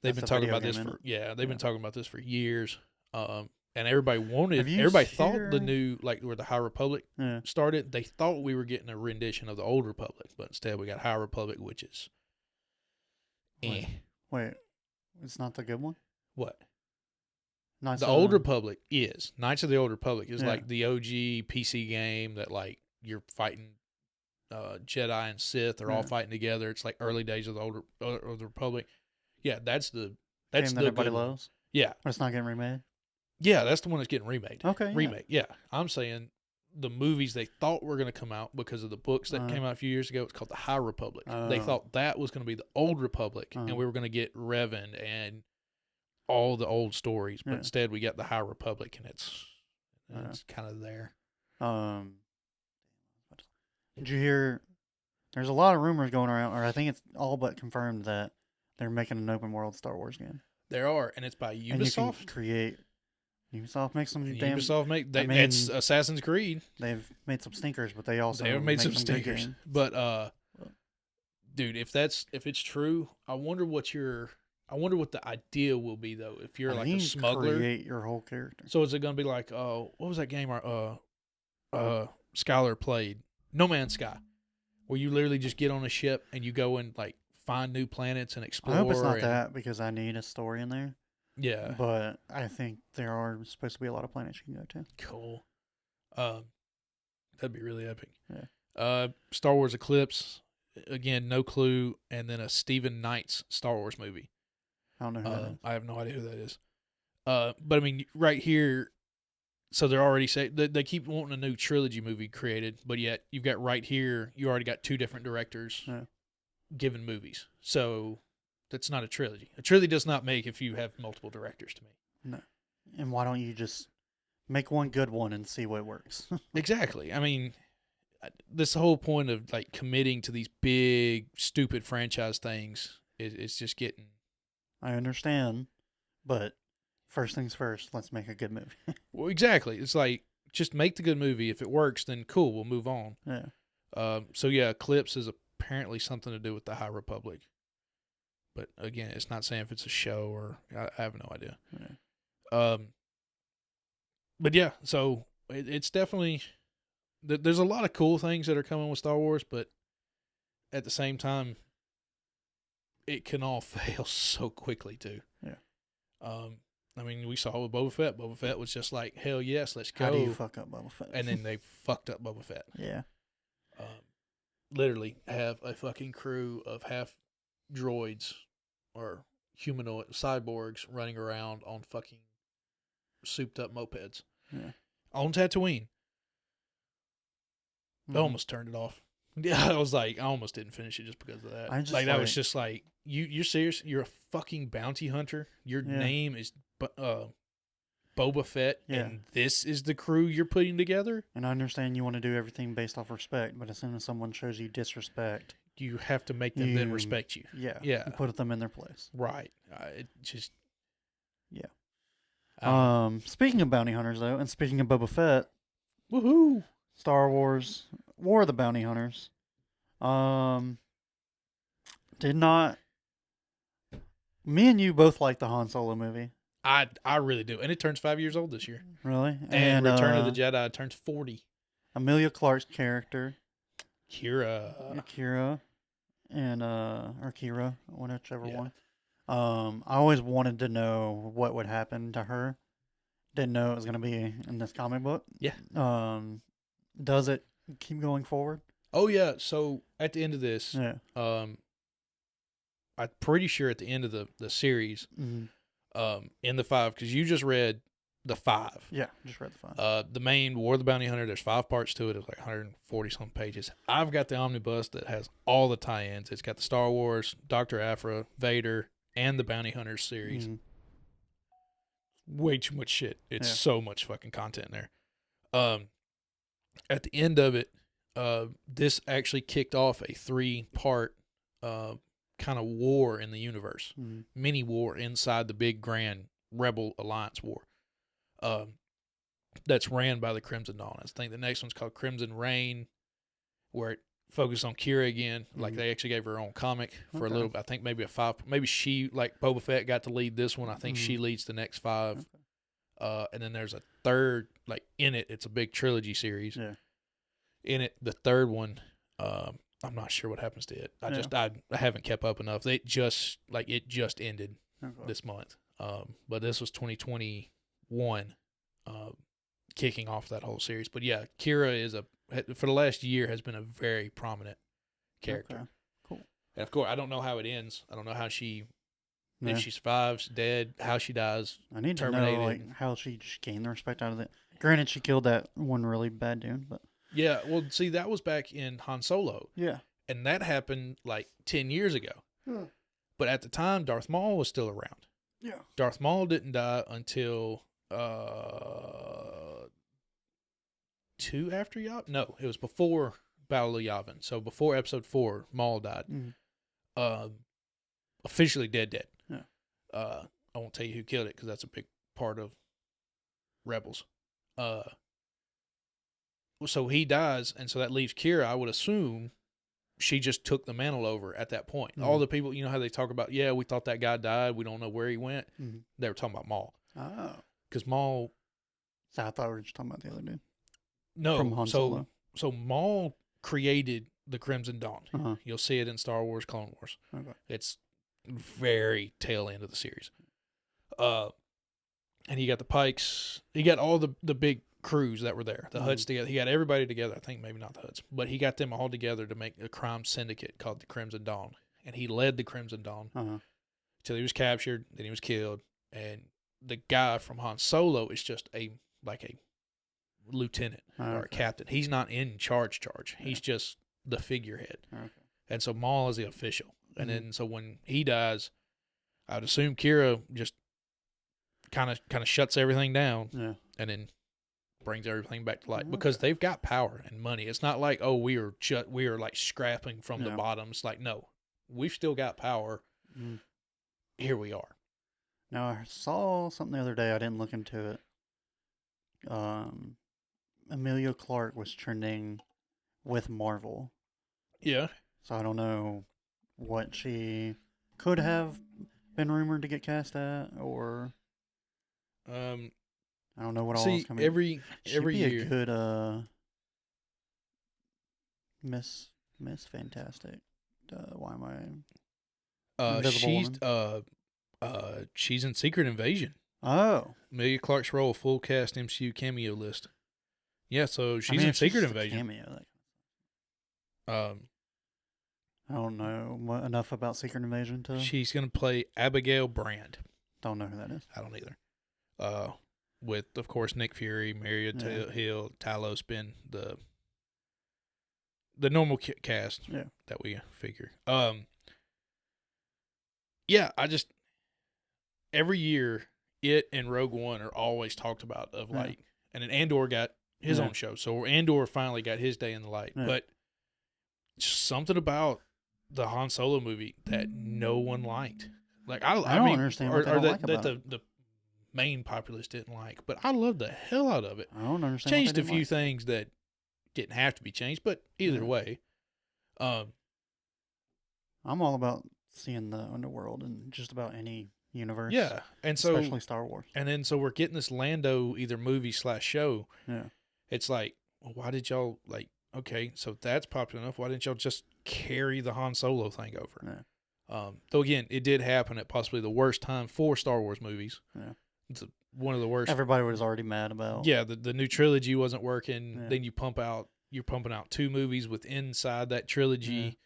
Speaker 1: They've
Speaker 2: That's
Speaker 1: been
Speaker 2: a
Speaker 1: talking
Speaker 2: video
Speaker 1: about this
Speaker 2: game,
Speaker 1: for
Speaker 2: isn't it?
Speaker 1: they've been
Speaker 2: Yeah.
Speaker 1: talking about this for years. And everybody wanted.
Speaker 2: Have you
Speaker 1: Everybody thought
Speaker 2: hear-
Speaker 1: the new like where the High Republic
Speaker 2: Yeah.
Speaker 1: started. They thought we were getting a rendition of the Old Republic, but instead we got High Republic, which is.
Speaker 2: Wait. Wait, it's not the good one?
Speaker 1: What?
Speaker 2: Knights
Speaker 1: The
Speaker 2: of
Speaker 1: Old Republic is Knights of the Old Republic is
Speaker 2: Yeah.
Speaker 1: like the OG PC game that like you're fighting Jedi and Sith are all
Speaker 2: Yeah.
Speaker 1: fighting together. It's like early days of the older Republic. Yeah, that's the
Speaker 2: game
Speaker 1: the
Speaker 2: that everybody
Speaker 1: good one.
Speaker 2: loves,
Speaker 1: Yeah,
Speaker 2: but it's not getting remade.
Speaker 1: yeah, that's the one that's getting remade.
Speaker 2: Okay, yeah.
Speaker 1: Remake. Yeah, I'm saying the movies they thought were going to come out because of the books that came out a few years ago. It's called the High Republic. They
Speaker 2: Oh.
Speaker 1: thought that was going to be the Old Republic, and we were going to get Revan and all the old stories, but
Speaker 2: Yeah.
Speaker 1: instead we got the High Republic, and it's
Speaker 2: Yeah.
Speaker 1: kind of there.
Speaker 2: Did you hear? There's a lot of rumors going around, or I think it's all but confirmed that they're making an open world Star Wars game.
Speaker 1: There are, and it's by
Speaker 2: And you can
Speaker 1: Ubisoft.
Speaker 2: create. Ubisoft makes some
Speaker 1: And
Speaker 2: damn.
Speaker 1: Ubisoft make
Speaker 2: I
Speaker 1: it's
Speaker 2: mean-
Speaker 1: Assassin's Creed.
Speaker 2: They've made some stinkers, but they also
Speaker 1: They have made
Speaker 2: make
Speaker 1: some
Speaker 2: good
Speaker 1: stinkers,
Speaker 2: games.
Speaker 1: but dude, if it's true, I wonder what the idea will be though. If you're
Speaker 2: I
Speaker 1: like
Speaker 2: mean,
Speaker 1: a smuggler,
Speaker 2: create your whole character.
Speaker 1: so is it gonna be like what was that game? Skylar played No Man's Sky, where you literally just get on a ship and you go and like find new planets and explore.
Speaker 2: I hope it's not
Speaker 1: and-
Speaker 2: that because I need a story in there.
Speaker 1: Yeah,
Speaker 2: But I think there are supposed to be a lot of planets you can go to.
Speaker 1: cool. That'd be really epic.
Speaker 2: Yeah.
Speaker 1: Star Wars Eclipse, again, no clue, and then a Stephen Knight's Star Wars movie.
Speaker 2: I don't know who that is.
Speaker 1: I have no idea who that is. But I mean, right here, so they're already saying they keep wanting a new trilogy movie created, but yet you've got right here, you already got 2 different directors
Speaker 2: Yeah.
Speaker 1: given movies. So that's not a trilogy. A trilogy does not make if you have multiple directors to me.
Speaker 2: No. And why don't you just make one good one and see what works?
Speaker 1: Exactly. I mean, this whole point of like committing to these big, stupid franchise things is just getting.
Speaker 2: I understand, but first things first, let's make a good movie.
Speaker 1: Well, exactly. It's like just make the good movie. If it works, then cool, we'll move on.
Speaker 2: Yeah.
Speaker 1: So yeah, Eclipse is apparently something to do with the High Republic, but again, it's not saying if it's a show or I have no idea.
Speaker 2: Yeah.
Speaker 1: But yeah, so it's definitely there's a lot of cool things that are coming with Star Wars, but at the same time, it can all fail so quickly too.
Speaker 2: Yeah.
Speaker 1: I mean, we saw with Boba Fett. Boba Fett was just like, hell yes, let's go.
Speaker 2: How do you fuck up Boba Fett?
Speaker 1: And then they fucked up Boba Fett.
Speaker 2: yeah.
Speaker 1: Literally have a fucking crew of half droids or humanoid cyborgs running around on fucking souped up mopeds.
Speaker 2: Yeah.
Speaker 1: On Tatooine. I
Speaker 2: Mhm.
Speaker 1: almost turned it off. Yeah, I was like, I almost didn't finish it just because of that.
Speaker 2: I just
Speaker 1: like that was
Speaker 2: like-
Speaker 1: just like you're serious? You're a fucking bounty hunter. Your
Speaker 2: Yeah.
Speaker 1: name is Boba Fett,
Speaker 2: Yeah.
Speaker 1: and this is the crew you're putting together.
Speaker 2: And I understand you want to do everything based off respect, but as soon as someone shows you disrespect,
Speaker 1: You have to make them then
Speaker 2: You-
Speaker 1: respect you.
Speaker 2: yeah,
Speaker 1: Yeah.
Speaker 2: you put them in their place.
Speaker 1: Right. It just.
Speaker 2: Yeah.
Speaker 1: I don't know.
Speaker 2: Speaking of bounty hunters, though, and speaking of Boba Fett,
Speaker 1: Woohoo!
Speaker 2: Star Wars War of the Bounty Hunters, did not. Me and you both like the Han Solo movie,
Speaker 1: I really do, and it turns 5 years old this year.
Speaker 2: really.
Speaker 1: And Return of the Jedi turns 40.
Speaker 2: Amelia Clark's character,
Speaker 1: Kira.
Speaker 2: Kira, and or Kira, whichever
Speaker 1: Yeah.
Speaker 2: one. I always wanted to know what would happen to her. Didn't know it was going to be in this comic book.
Speaker 1: Yeah.
Speaker 2: Does it keep going forward?
Speaker 1: Oh yeah. So at the end of this,
Speaker 2: Yeah.
Speaker 1: I'm pretty sure at the end of the series,
Speaker 2: Mm-hmm.
Speaker 1: in the 5, because you just read the 5.
Speaker 2: Yeah, just read the 5.
Speaker 1: The main War of the Bounty Hunter, there's 5 parts to it. It's like 140 some pages. I've got the omnibus that has all the tie-ins. It's got the Star Wars, Dr. Aphra, Vader, and the Bounty Hunters series.
Speaker 2: Mm-hmm.
Speaker 1: Way too much shit. It's
Speaker 2: Yeah.
Speaker 1: so much fucking content in there. At the end of it, this actually kicked off a 3-part kind of war in the universe,
Speaker 2: Mm-hmm.
Speaker 1: mini war inside the big grand Rebel Alliance war. That's ran by the Crimson Dawn. I think the next one's called Crimson Reign, where it focused on Kira again. Like
Speaker 2: Mhm.
Speaker 1: they actually gave her own comic for a
Speaker 2: Okay.
Speaker 1: little. I think maybe a 5. Maybe she, like Boba Fett, got to lead this one. I think she
Speaker 2: Mhm.
Speaker 1: leads the next 5.
Speaker 2: Okay.
Speaker 1: And then there's a third, like in it. It's a big trilogy series.
Speaker 2: Yeah.
Speaker 1: In it, the third one, I'm not sure what happens to it. I haven't kept up enough. It just ended
Speaker 2: Okay.
Speaker 1: this month. But this was 2021, kicking off that whole series. But yeah, Kira is for the last year has been a very prominent character.
Speaker 2: Okay. Cool.
Speaker 1: And of course, I don't know how it ends. I don't know how she,
Speaker 2: Yeah.
Speaker 1: if she survives, dead, how she dies.
Speaker 2: I need to know
Speaker 1: terminated.
Speaker 2: like how she just gained the respect out of it. Granted, she killed that one really bad dude, but
Speaker 1: Yeah, well, see, that was back in Han Solo,
Speaker 2: yeah.
Speaker 1: and that happened like 10 years ago.
Speaker 2: Hmm.
Speaker 1: But at the time, Darth Maul was still around.
Speaker 2: Yeah.
Speaker 1: Darth Maul didn't die until 2 after Yavin. No, it was before Battle of Yavin. So before Episode 4, Maul died.
Speaker 2: Mm.
Speaker 1: Officially dead.
Speaker 2: Yeah.
Speaker 1: I won't tell you who killed it because that's a big part of Rebels. So he dies, and so that leaves Kira. I would assume she just took the mantle over at that point.
Speaker 2: Mhm.
Speaker 1: All the people, you know how they talk about, yeah, we thought that guy died. We don't know where he went.
Speaker 2: Mhm.
Speaker 1: They were talking about Maul.
Speaker 2: Oh.
Speaker 1: Because Maul,
Speaker 2: So I thought we were just talking about the other dude.
Speaker 1: no,
Speaker 2: From Han Solo.
Speaker 1: so Maul created the Crimson Dawn.
Speaker 2: Uh-huh.
Speaker 1: You'll see it in Star Wars, Clone Wars.
Speaker 2: Okay.
Speaker 1: It's very tail end of the series. And he got the Pikes. He got all the big crews that were there. The Hutts together. He got everybody together. I think maybe not the Hutts, but he got them all together to make a crime syndicate called the Crimson Dawn. And he led the Crimson Dawn
Speaker 2: Uh-huh.
Speaker 1: till he was captured. Then he was killed. And the guy from Han Solo is just a lieutenant or a
Speaker 2: Okay.
Speaker 1: captain. He's not in charge. He's just the figurehead.
Speaker 2: Okay.
Speaker 1: And so Maul is the official. And
Speaker 2: Mhm.
Speaker 1: then so when he dies, I'd assume Kira just kind of shuts everything down
Speaker 2: Yeah.
Speaker 1: and then brings everything back to light
Speaker 2: Okay.
Speaker 1: because they've got power and money. It's not like, oh, we are like scrapping from the
Speaker 2: Yeah.
Speaker 1: bottom. It's like, no, we've still got power.
Speaker 2: Mm.
Speaker 1: Here we are.
Speaker 2: Now I saw something the other day. I didn't look into it. Emilia Clarke was trending with Marvel,
Speaker 1: Yeah.
Speaker 2: so I don't know what she could have been rumored to get cast at, or I don't know what all is
Speaker 1: See,
Speaker 2: coming.
Speaker 1: every
Speaker 2: She'd be
Speaker 1: year.
Speaker 2: a good Miss Fantastic. Why am I? Invisible
Speaker 1: She's in Secret Invasion.
Speaker 2: Oh,
Speaker 1: Amelia Clark's role, full cast MCU cameo list. Yeah, so she's
Speaker 2: I mean,
Speaker 1: in
Speaker 2: if she's
Speaker 1: Secret
Speaker 2: just a
Speaker 1: Invasion.
Speaker 2: cameo, like,
Speaker 1: Um,
Speaker 2: I don't know enough about Secret Invasion to
Speaker 1: she's gonna play Abigail Brand.
Speaker 2: don't know who that is.
Speaker 1: I don't either. With of course Nick Fury, Maria
Speaker 2: Yeah.
Speaker 1: Hill, Talos Ben, the normal cast
Speaker 2: Yeah.
Speaker 1: that we figure. Yeah, I just every year it and Rogue One are always talked about of
Speaker 2: Yeah.
Speaker 1: like, and then Andor got his
Speaker 2: Yeah.
Speaker 1: own show, so Andor finally got his day in the light.
Speaker 2: Yeah.
Speaker 1: But something about the Han Solo movie that no one liked. Like I
Speaker 2: don't
Speaker 1: mean,
Speaker 2: understand
Speaker 1: or,
Speaker 2: what they
Speaker 1: or
Speaker 2: don't
Speaker 1: that,
Speaker 2: like
Speaker 1: that
Speaker 2: about
Speaker 1: the main populace didn't like. But I loved the hell out of it.
Speaker 2: I don't understand.
Speaker 1: Changed
Speaker 2: what
Speaker 1: a
Speaker 2: they
Speaker 1: few
Speaker 2: didn't
Speaker 1: things that didn't have to be changed, but either
Speaker 2: Yeah.
Speaker 1: way,
Speaker 2: like. I'm all about seeing the underworld in just about any universe.
Speaker 1: yeah. And so
Speaker 2: especially Star Wars.
Speaker 1: and then so we're getting this Lando either movie / show.
Speaker 2: Yeah.
Speaker 1: It's like, well, why did y'all like? Okay, so that's popular enough. Why didn't y'all just carry the Han Solo thing over?
Speaker 2: Yeah.
Speaker 1: Though again, it did happen at possibly the worst time for Star Wars movies.
Speaker 2: Yeah.
Speaker 1: It's one of the worst.
Speaker 2: Everybody was already mad about.
Speaker 1: Yeah, the new trilogy wasn't working.
Speaker 2: Yeah.
Speaker 1: Then you're pumping out 2 movies with inside that trilogy.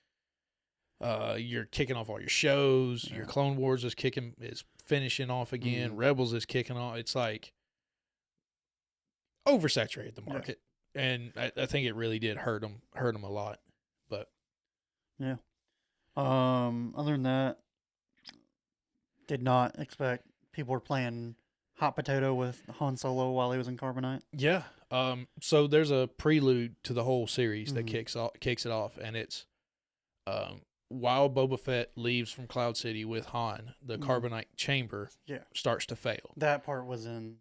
Speaker 1: You're kicking off all your shows. Your Clone Wars is finishing off again. Rebels is kicking off. It's like oversaturated the market, and I think it really did hurt them a lot. But
Speaker 2: yeah. Other than that, did not expect people were playing hot potato with Han Solo while he was in Carbonite.
Speaker 1: Yeah. So there's a prelude to the whole series that kicks it off, and it's while Boba Fett leaves from Cloud City with Han, the Carbonite chamber starts to fail.
Speaker 2: That part was in,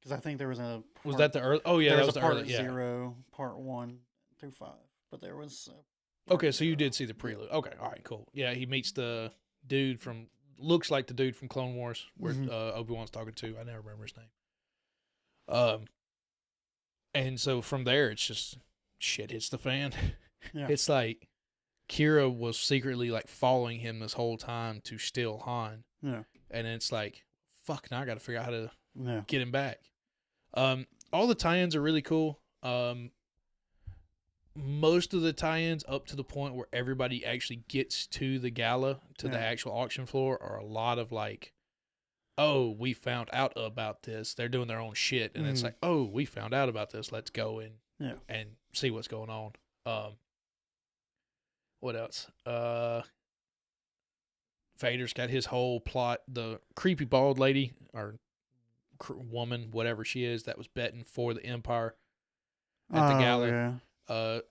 Speaker 2: because I think there was a part,
Speaker 1: was that the early? Oh yeah, that was the
Speaker 2: part
Speaker 1: early.
Speaker 2: 0, part 1 through 5, but there was.
Speaker 1: Okay, so you did see the prelude. Okay, all right, cool. Yeah, he meets the dude from looks like the dude from Clone Wars where Obi-Wan's talking to. I never remember his name. And so from there, it's just shit hits the fan.
Speaker 2: Yeah.
Speaker 1: It's like Kira was secretly like following him this whole time to steal Han.
Speaker 2: Yeah.
Speaker 1: And it's like, fuck, now I got to figure out how to
Speaker 2: get
Speaker 1: him back. All the tie-ins are really cool. Most of the tie-ins up to the point where everybody actually gets to the gala, to the actual auction floor, are a lot of like, oh, we found out about this. They're doing their own shit. And it's like, oh, we found out about this. Let's go and see what's going on. What else? Vader's got his whole plot. The creepy bald lady or woman, whatever she is, that was betting for the Empire at the gala.
Speaker 2: Yeah.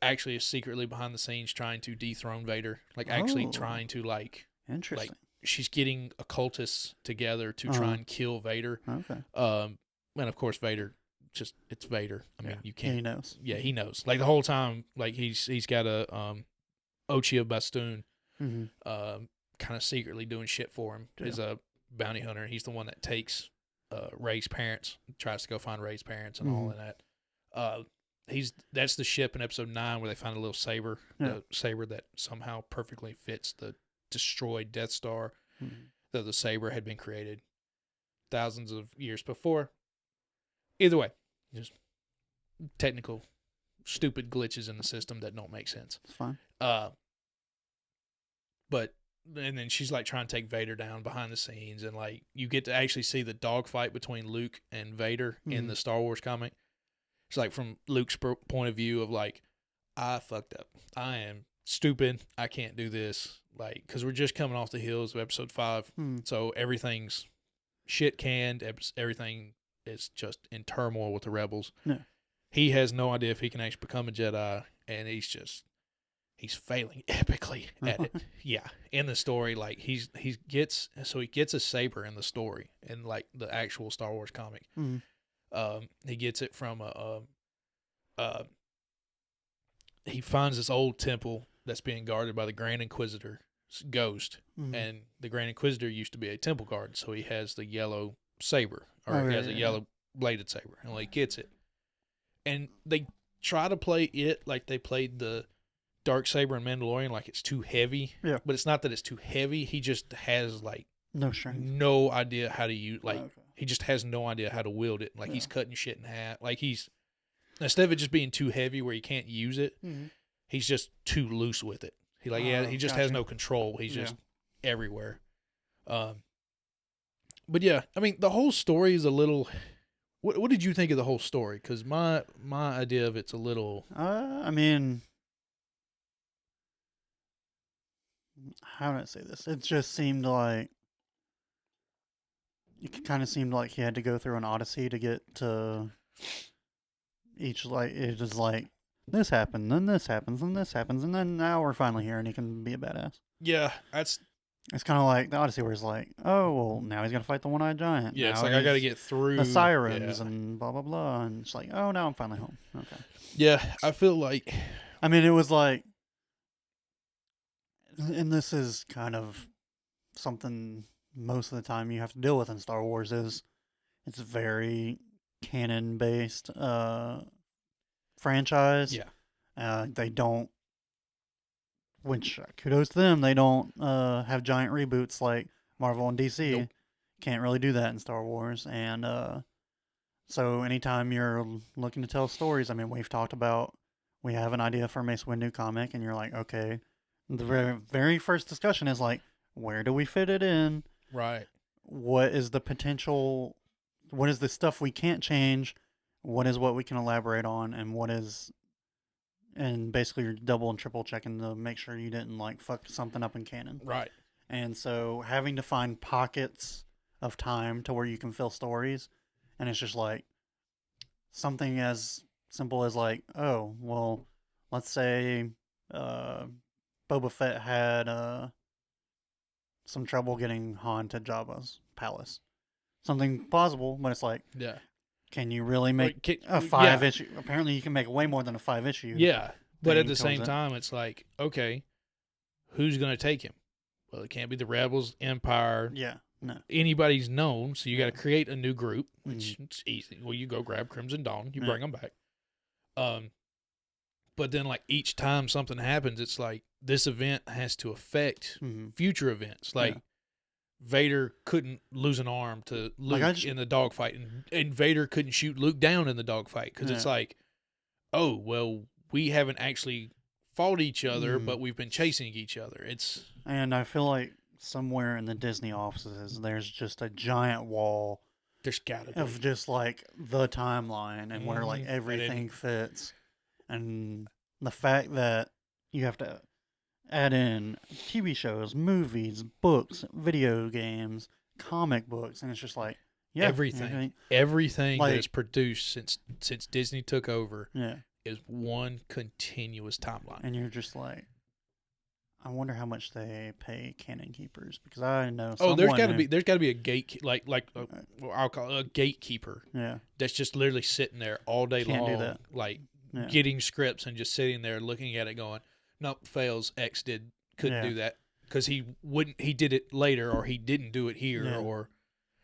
Speaker 1: Actually is secretly behind the scenes trying to dethrone Vader. Like actually trying to like
Speaker 2: interesting.
Speaker 1: Like she's getting occultists together to try and kill Vader.
Speaker 2: Okay.
Speaker 1: And of course Vader it's Vader. I mean you can't.
Speaker 2: He knows.
Speaker 1: Yeah, he knows. Like the whole time, like he's got a Ochia Bastoon kind of secretly doing shit for him. Is a bounty hunter. He's the one that takes Rey's parents, tries to go find Rey's parents and all of that. That's the ship in episode 9 where they find a little saber, the saber that somehow perfectly fits the destroyed Death Star. Though the saber had been created thousands of years before. Either way, just technical, stupid glitches in the system that don't make sense.
Speaker 2: It's fine.
Speaker 1: But and then she's like trying to take Vader down behind the scenes, and like you get to actually see the dogfight between Luke and Vader in the Star Wars comic. It's like from Luke's point of view of like, I fucked up. I am stupid. I can't do this. Like, because we're just coming off the heels of episode 5. So everything's shit canned. Everything is just in turmoil with the rebels.
Speaker 2: Yeah.
Speaker 1: He has no idea if he can actually become a Jedi, and he's failing epically at it. Yeah. In the story, like he gets a saber in the story, in like the actual Star Wars comic. He gets it from he finds this old temple that's being guarded by the Grand Inquisitor's ghost, and the Grand Inquisitor used to be a temple guard, so he has the yellow saber, or he has a yellow bladed saber, and he gets it. And they try to play it like they played the dark saber in Mandalorian, like it's too heavy.
Speaker 2: Yeah.
Speaker 1: But it's not that it's too heavy. He just has like
Speaker 2: no strength,
Speaker 1: no idea how to use. Like he just has no idea how to wield it. Like he's cutting shit in half. Like he's instead of it just being too heavy where he can't use it, he's just too loose with it. He just has no control. He's just everywhere. But yeah, I mean the whole story is a little. What did you think of the whole story? Because my idea of it's a little.
Speaker 2: I mean, how do I say this? It just seemed like it kind of seemed like he had to go through an odyssey to get to each. Like it is like this happened, then this happens, and this happens, and then now we're finally here, and he can be a badass.
Speaker 1: Yeah, that's.
Speaker 2: It's kind of like the Odyssey, where it's like, oh, well, now he's gonna fight the one-eyed giant.
Speaker 1: Yeah,
Speaker 2: now
Speaker 1: it's like I got to get through
Speaker 2: the sirens and blah blah blah, and it's like, oh, now I'm finally home. Okay.
Speaker 1: Yeah, I feel like.
Speaker 2: I mean, it was like, and this is kind of something most of the time you have to deal with in Star Wars is it's a very canon-based franchise.
Speaker 1: Yeah.
Speaker 2: They don't which kudos to them. They don't have giant reboots like Marvel and DC.
Speaker 1: Nope.
Speaker 2: Can't really do that in Star Wars. And so anytime you're looking to tell stories, I mean, we've talked about, we have an idea for a Mace Windu comic, and you're like, okay. The very, very first discussion is like, where do we fit it in?
Speaker 1: Right.
Speaker 2: What is the potential? What is the stuff we can't change? What is what we can elaborate on? And what is, and basically you're double and triple checking to make sure you didn't like fuck something up in canon.
Speaker 1: Right.
Speaker 2: And so having to find pockets of time to where you can fill stories, and it's just like something as simple as like, oh, well, let's say Boba Fett had some trouble getting Han to Jabba's palace. Something plausible, but it's like,
Speaker 1: Yeah.
Speaker 2: can you really make
Speaker 1: Like,
Speaker 2: a 5-issue? Apparently, you can make way more than a 5-issue.
Speaker 1: Yeah. But at
Speaker 2: thing
Speaker 1: the same
Speaker 2: comes in.
Speaker 1: time, it's like, okay, who's going to take him? Well, it can't be the Rebels, Empire,
Speaker 2: Yeah. No.
Speaker 1: anybody's known. So you got to
Speaker 2: Yeah.
Speaker 1: create a new group, which it's easy. Well, you go grab Crimson Dawn, you
Speaker 2: Yeah.
Speaker 1: bring them back. But then like each time something happens, it's like this event has to affect
Speaker 2: Mm-hmm.
Speaker 1: future events. Like
Speaker 2: Yeah.
Speaker 1: Vader couldn't lose an arm to Luke
Speaker 2: Like,
Speaker 1: in the dogfight, and Vader couldn't shoot Luke down in the dogfight because it's
Speaker 2: Yeah.
Speaker 1: like, oh well, we haven't actually fought each other,
Speaker 2: Mhm.
Speaker 1: but we've been chasing each other. It's
Speaker 2: And I feel like somewhere in the Disney offices, there's just a giant wall
Speaker 1: there's gotta be.
Speaker 2: of just like the timeline and where like
Speaker 1: Mhm. And
Speaker 2: everything fits. And the fact that you have to add in TV shows, movies, books, video games, comic books, and it's just like, yeah,
Speaker 1: Everything.
Speaker 2: okay,
Speaker 1: Everything
Speaker 2: Like-
Speaker 1: that is produced since Disney took over
Speaker 2: yeah.
Speaker 1: is one continuous timeline.
Speaker 2: And you're just like, I wonder how much they pay canon keepers, because I know
Speaker 1: Oh, there's
Speaker 2: someone
Speaker 1: got to
Speaker 2: who-
Speaker 1: be a gate like well, I'll call it a gatekeeper
Speaker 2: yeah,
Speaker 1: that's just literally sitting there all day
Speaker 2: Can't
Speaker 1: long,
Speaker 2: do that.
Speaker 1: like
Speaker 2: yeah.
Speaker 1: getting scripts and just sitting there looking at it, going, "Nope, fails. X couldn't
Speaker 2: Yeah.
Speaker 1: do that because he did it later, or he didn't do it here,
Speaker 2: Yeah.
Speaker 1: or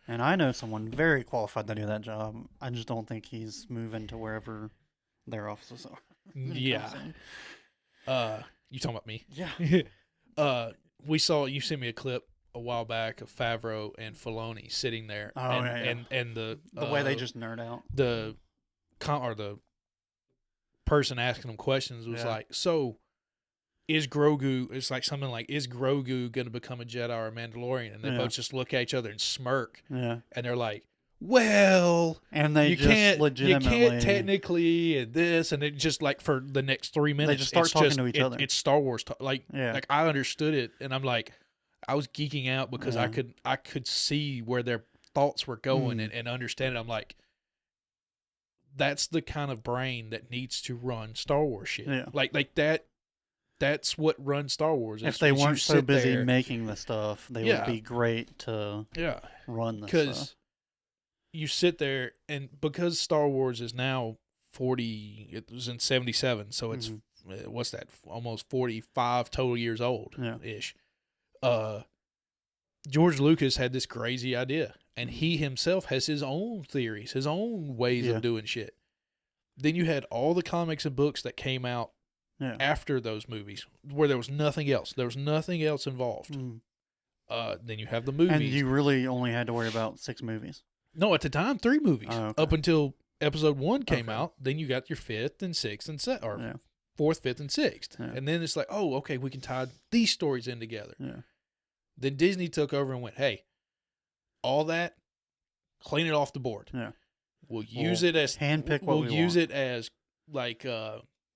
Speaker 2: And I know someone very qualified to do that job. I just don't think he's moving to wherever their offices are. You know what I'm
Speaker 1: yeah."
Speaker 2: saying?
Speaker 1: You talking about me?
Speaker 2: Yeah.
Speaker 1: You sent me a clip a while back of Favreau and Filoni sitting there,
Speaker 2: Oh,
Speaker 1: and,
Speaker 2: yeah, yeah.
Speaker 1: and the
Speaker 2: The way they just nerd out.
Speaker 1: the person asking them questions was
Speaker 2: Yeah.
Speaker 1: like, so is Grogu, it's like something like, is Grogu going to become a Jedi or a Mandalorian? And they
Speaker 2: Yeah.
Speaker 1: both just look at each other and smirk,
Speaker 2: Yeah.
Speaker 1: and they're like, well,
Speaker 2: And they
Speaker 1: you
Speaker 2: just
Speaker 1: can't
Speaker 2: legitimately.
Speaker 1: technically, and this, and it just like for the next 3 minutes,
Speaker 2: just start
Speaker 1: it's
Speaker 2: talking to each other.
Speaker 1: It's Star Wars like
Speaker 2: Yeah.
Speaker 1: I understood it, and I'm like, I was geeking out because
Speaker 2: Yeah.
Speaker 1: I could see where their thoughts were going
Speaker 2: Mm.
Speaker 1: and understand it. I'm like, that's the kind of brain that needs to run Star Wars shit.
Speaker 2: Yeah.
Speaker 1: Like that. That's what runs Star Wars.
Speaker 2: If they
Speaker 1: is you
Speaker 2: weren't so
Speaker 1: sit
Speaker 2: busy
Speaker 1: there-
Speaker 2: making the stuff, they
Speaker 1: Yeah.
Speaker 2: would be great to
Speaker 1: yeah,
Speaker 2: run the
Speaker 1: because
Speaker 2: stuff.
Speaker 1: you sit there, and because Star Wars is now 40, it was in 77, so it's
Speaker 2: Mhm.
Speaker 1: what's that, almost 45 total years old
Speaker 2: Yeah.
Speaker 1: ish. George Lucas had this crazy idea, and he himself has his own theories, his own ways
Speaker 2: Yeah.
Speaker 1: of doing shit. Then you had all the comics and books that came out
Speaker 2: Yeah.
Speaker 1: after those movies, where there was nothing else. There was nothing else involved.
Speaker 2: Mm.
Speaker 1: Then you have the movies.
Speaker 2: And you really only had to worry about 6 movies.
Speaker 1: No, at the time, 3 movies.
Speaker 2: Oh, okay.
Speaker 1: Up until episode 1 came
Speaker 2: Okay.
Speaker 1: out. Then you got your 5th and 6th and or
Speaker 2: Yeah.
Speaker 1: 4th, 5th, and 6th.
Speaker 2: Yeah.
Speaker 1: And then it's like, oh, okay, we can tie these stories in together.
Speaker 2: Yeah.
Speaker 1: Then Disney took over and went, hey, all that, clean it off the board.
Speaker 2: Yeah.
Speaker 1: We'll use it as
Speaker 2: handpick what
Speaker 1: we'll
Speaker 2: we
Speaker 1: use
Speaker 2: want.
Speaker 1: it as like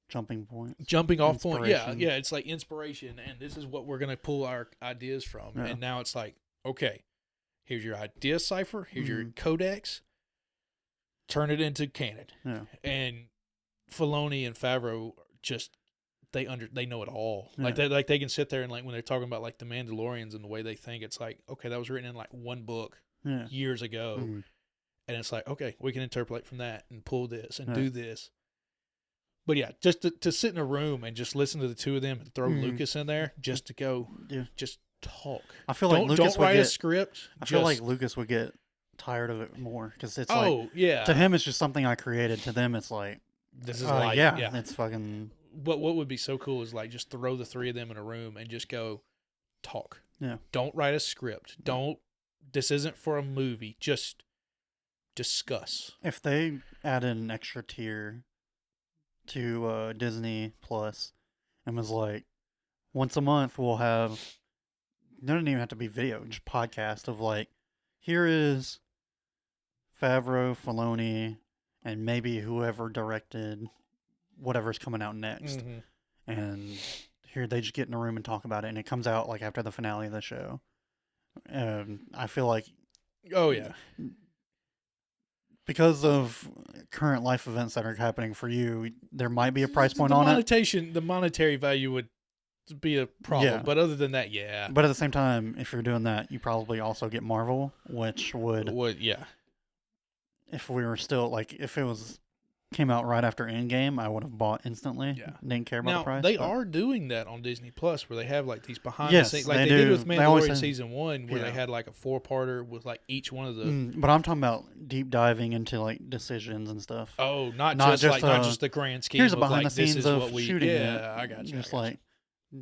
Speaker 2: Jumping points.
Speaker 1: jumping off point. Yeah,
Speaker 2: Inspiration.
Speaker 1: yeah, it's like inspiration, and this is what we're gonna pull our ideas from.
Speaker 2: Yeah.
Speaker 1: And now it's like, okay, here's your idea cipher, here's your
Speaker 2: Mhm.
Speaker 1: codex, turn it into canon.
Speaker 2: Yeah.
Speaker 1: And Filoni and Favreau just they know it all.
Speaker 2: Yeah.
Speaker 1: Like they can sit there and like when they're talking about like the Mandalorians and the way they think, it's like, okay, that was written in like one book
Speaker 2: Yeah.
Speaker 1: years ago.
Speaker 2: Mhm.
Speaker 1: And it's like, okay, we can interpolate from that and pull this and
Speaker 2: Yeah.
Speaker 1: do this. But yeah, just to sit in a room and just listen to the two of them and throw
Speaker 2: Mhm.
Speaker 1: Lucas in there just to go,
Speaker 2: Yeah.
Speaker 1: just talk.
Speaker 2: I feel like
Speaker 1: Don't
Speaker 2: Lucas would
Speaker 1: write a
Speaker 2: get.
Speaker 1: script.
Speaker 2: I feel like
Speaker 1: just-
Speaker 2: Lucas would get tired of it more because it's like
Speaker 1: oh yeah,
Speaker 2: to him it's just something I created. To them it's like,
Speaker 1: this is
Speaker 2: oh
Speaker 1: life.
Speaker 2: yeah,
Speaker 1: Yeah.
Speaker 2: it's fucking
Speaker 1: what would be so cool is like just throw the three of them in a room and just go talk.
Speaker 2: Yeah.
Speaker 1: Don't write a script. This isn't for a movie. Just discuss.
Speaker 2: If they added an extra tier to Disney Plus and was like, once a month we'll have, it doesn't even have to be video, just podcast of like, here is Favreau, Filoni, and maybe whoever directed whatever's coming out next.
Speaker 1: Mm-hmm.
Speaker 2: And here they just get in a room and talk about it, and it comes out like after the finale of the show. I feel like,
Speaker 1: Oh yeah,
Speaker 2: because of current life events that are happening for you, there might be a price point on it.
Speaker 1: The monetary value would be a problem,
Speaker 2: Yeah.
Speaker 1: but other than that, yeah.
Speaker 2: But at the same time, if you're doing that, you probably also get Marvel, which would,
Speaker 1: Yeah.
Speaker 2: if we were still like, if it was came out right after Endgame, I would have bought instantly.
Speaker 1: Yeah.
Speaker 2: Didn't care about
Speaker 1: Now
Speaker 2: the price.
Speaker 1: they
Speaker 2: but-
Speaker 1: are doing that on Disney Plus, where they have like these behind
Speaker 2: Yes,
Speaker 1: the scenes, like
Speaker 2: they
Speaker 1: they did
Speaker 2: do.
Speaker 1: with
Speaker 2: They always
Speaker 1: Mandalorian
Speaker 2: have-
Speaker 1: season 1, where they
Speaker 2: Yeah.
Speaker 1: had like a 4-parter with like each one of the.
Speaker 2: But I'm talking about deep diving into like decisions and stuff.
Speaker 1: Oh, not
Speaker 2: Not
Speaker 1: just like not
Speaker 2: just,
Speaker 1: just the grand scheme.
Speaker 2: Here's a
Speaker 1: of,
Speaker 2: behind
Speaker 1: like,
Speaker 2: the
Speaker 1: this
Speaker 2: scenes
Speaker 1: is
Speaker 2: of
Speaker 1: what we,
Speaker 2: shooting
Speaker 1: Yeah,
Speaker 2: it.
Speaker 1: I got you.
Speaker 2: Just like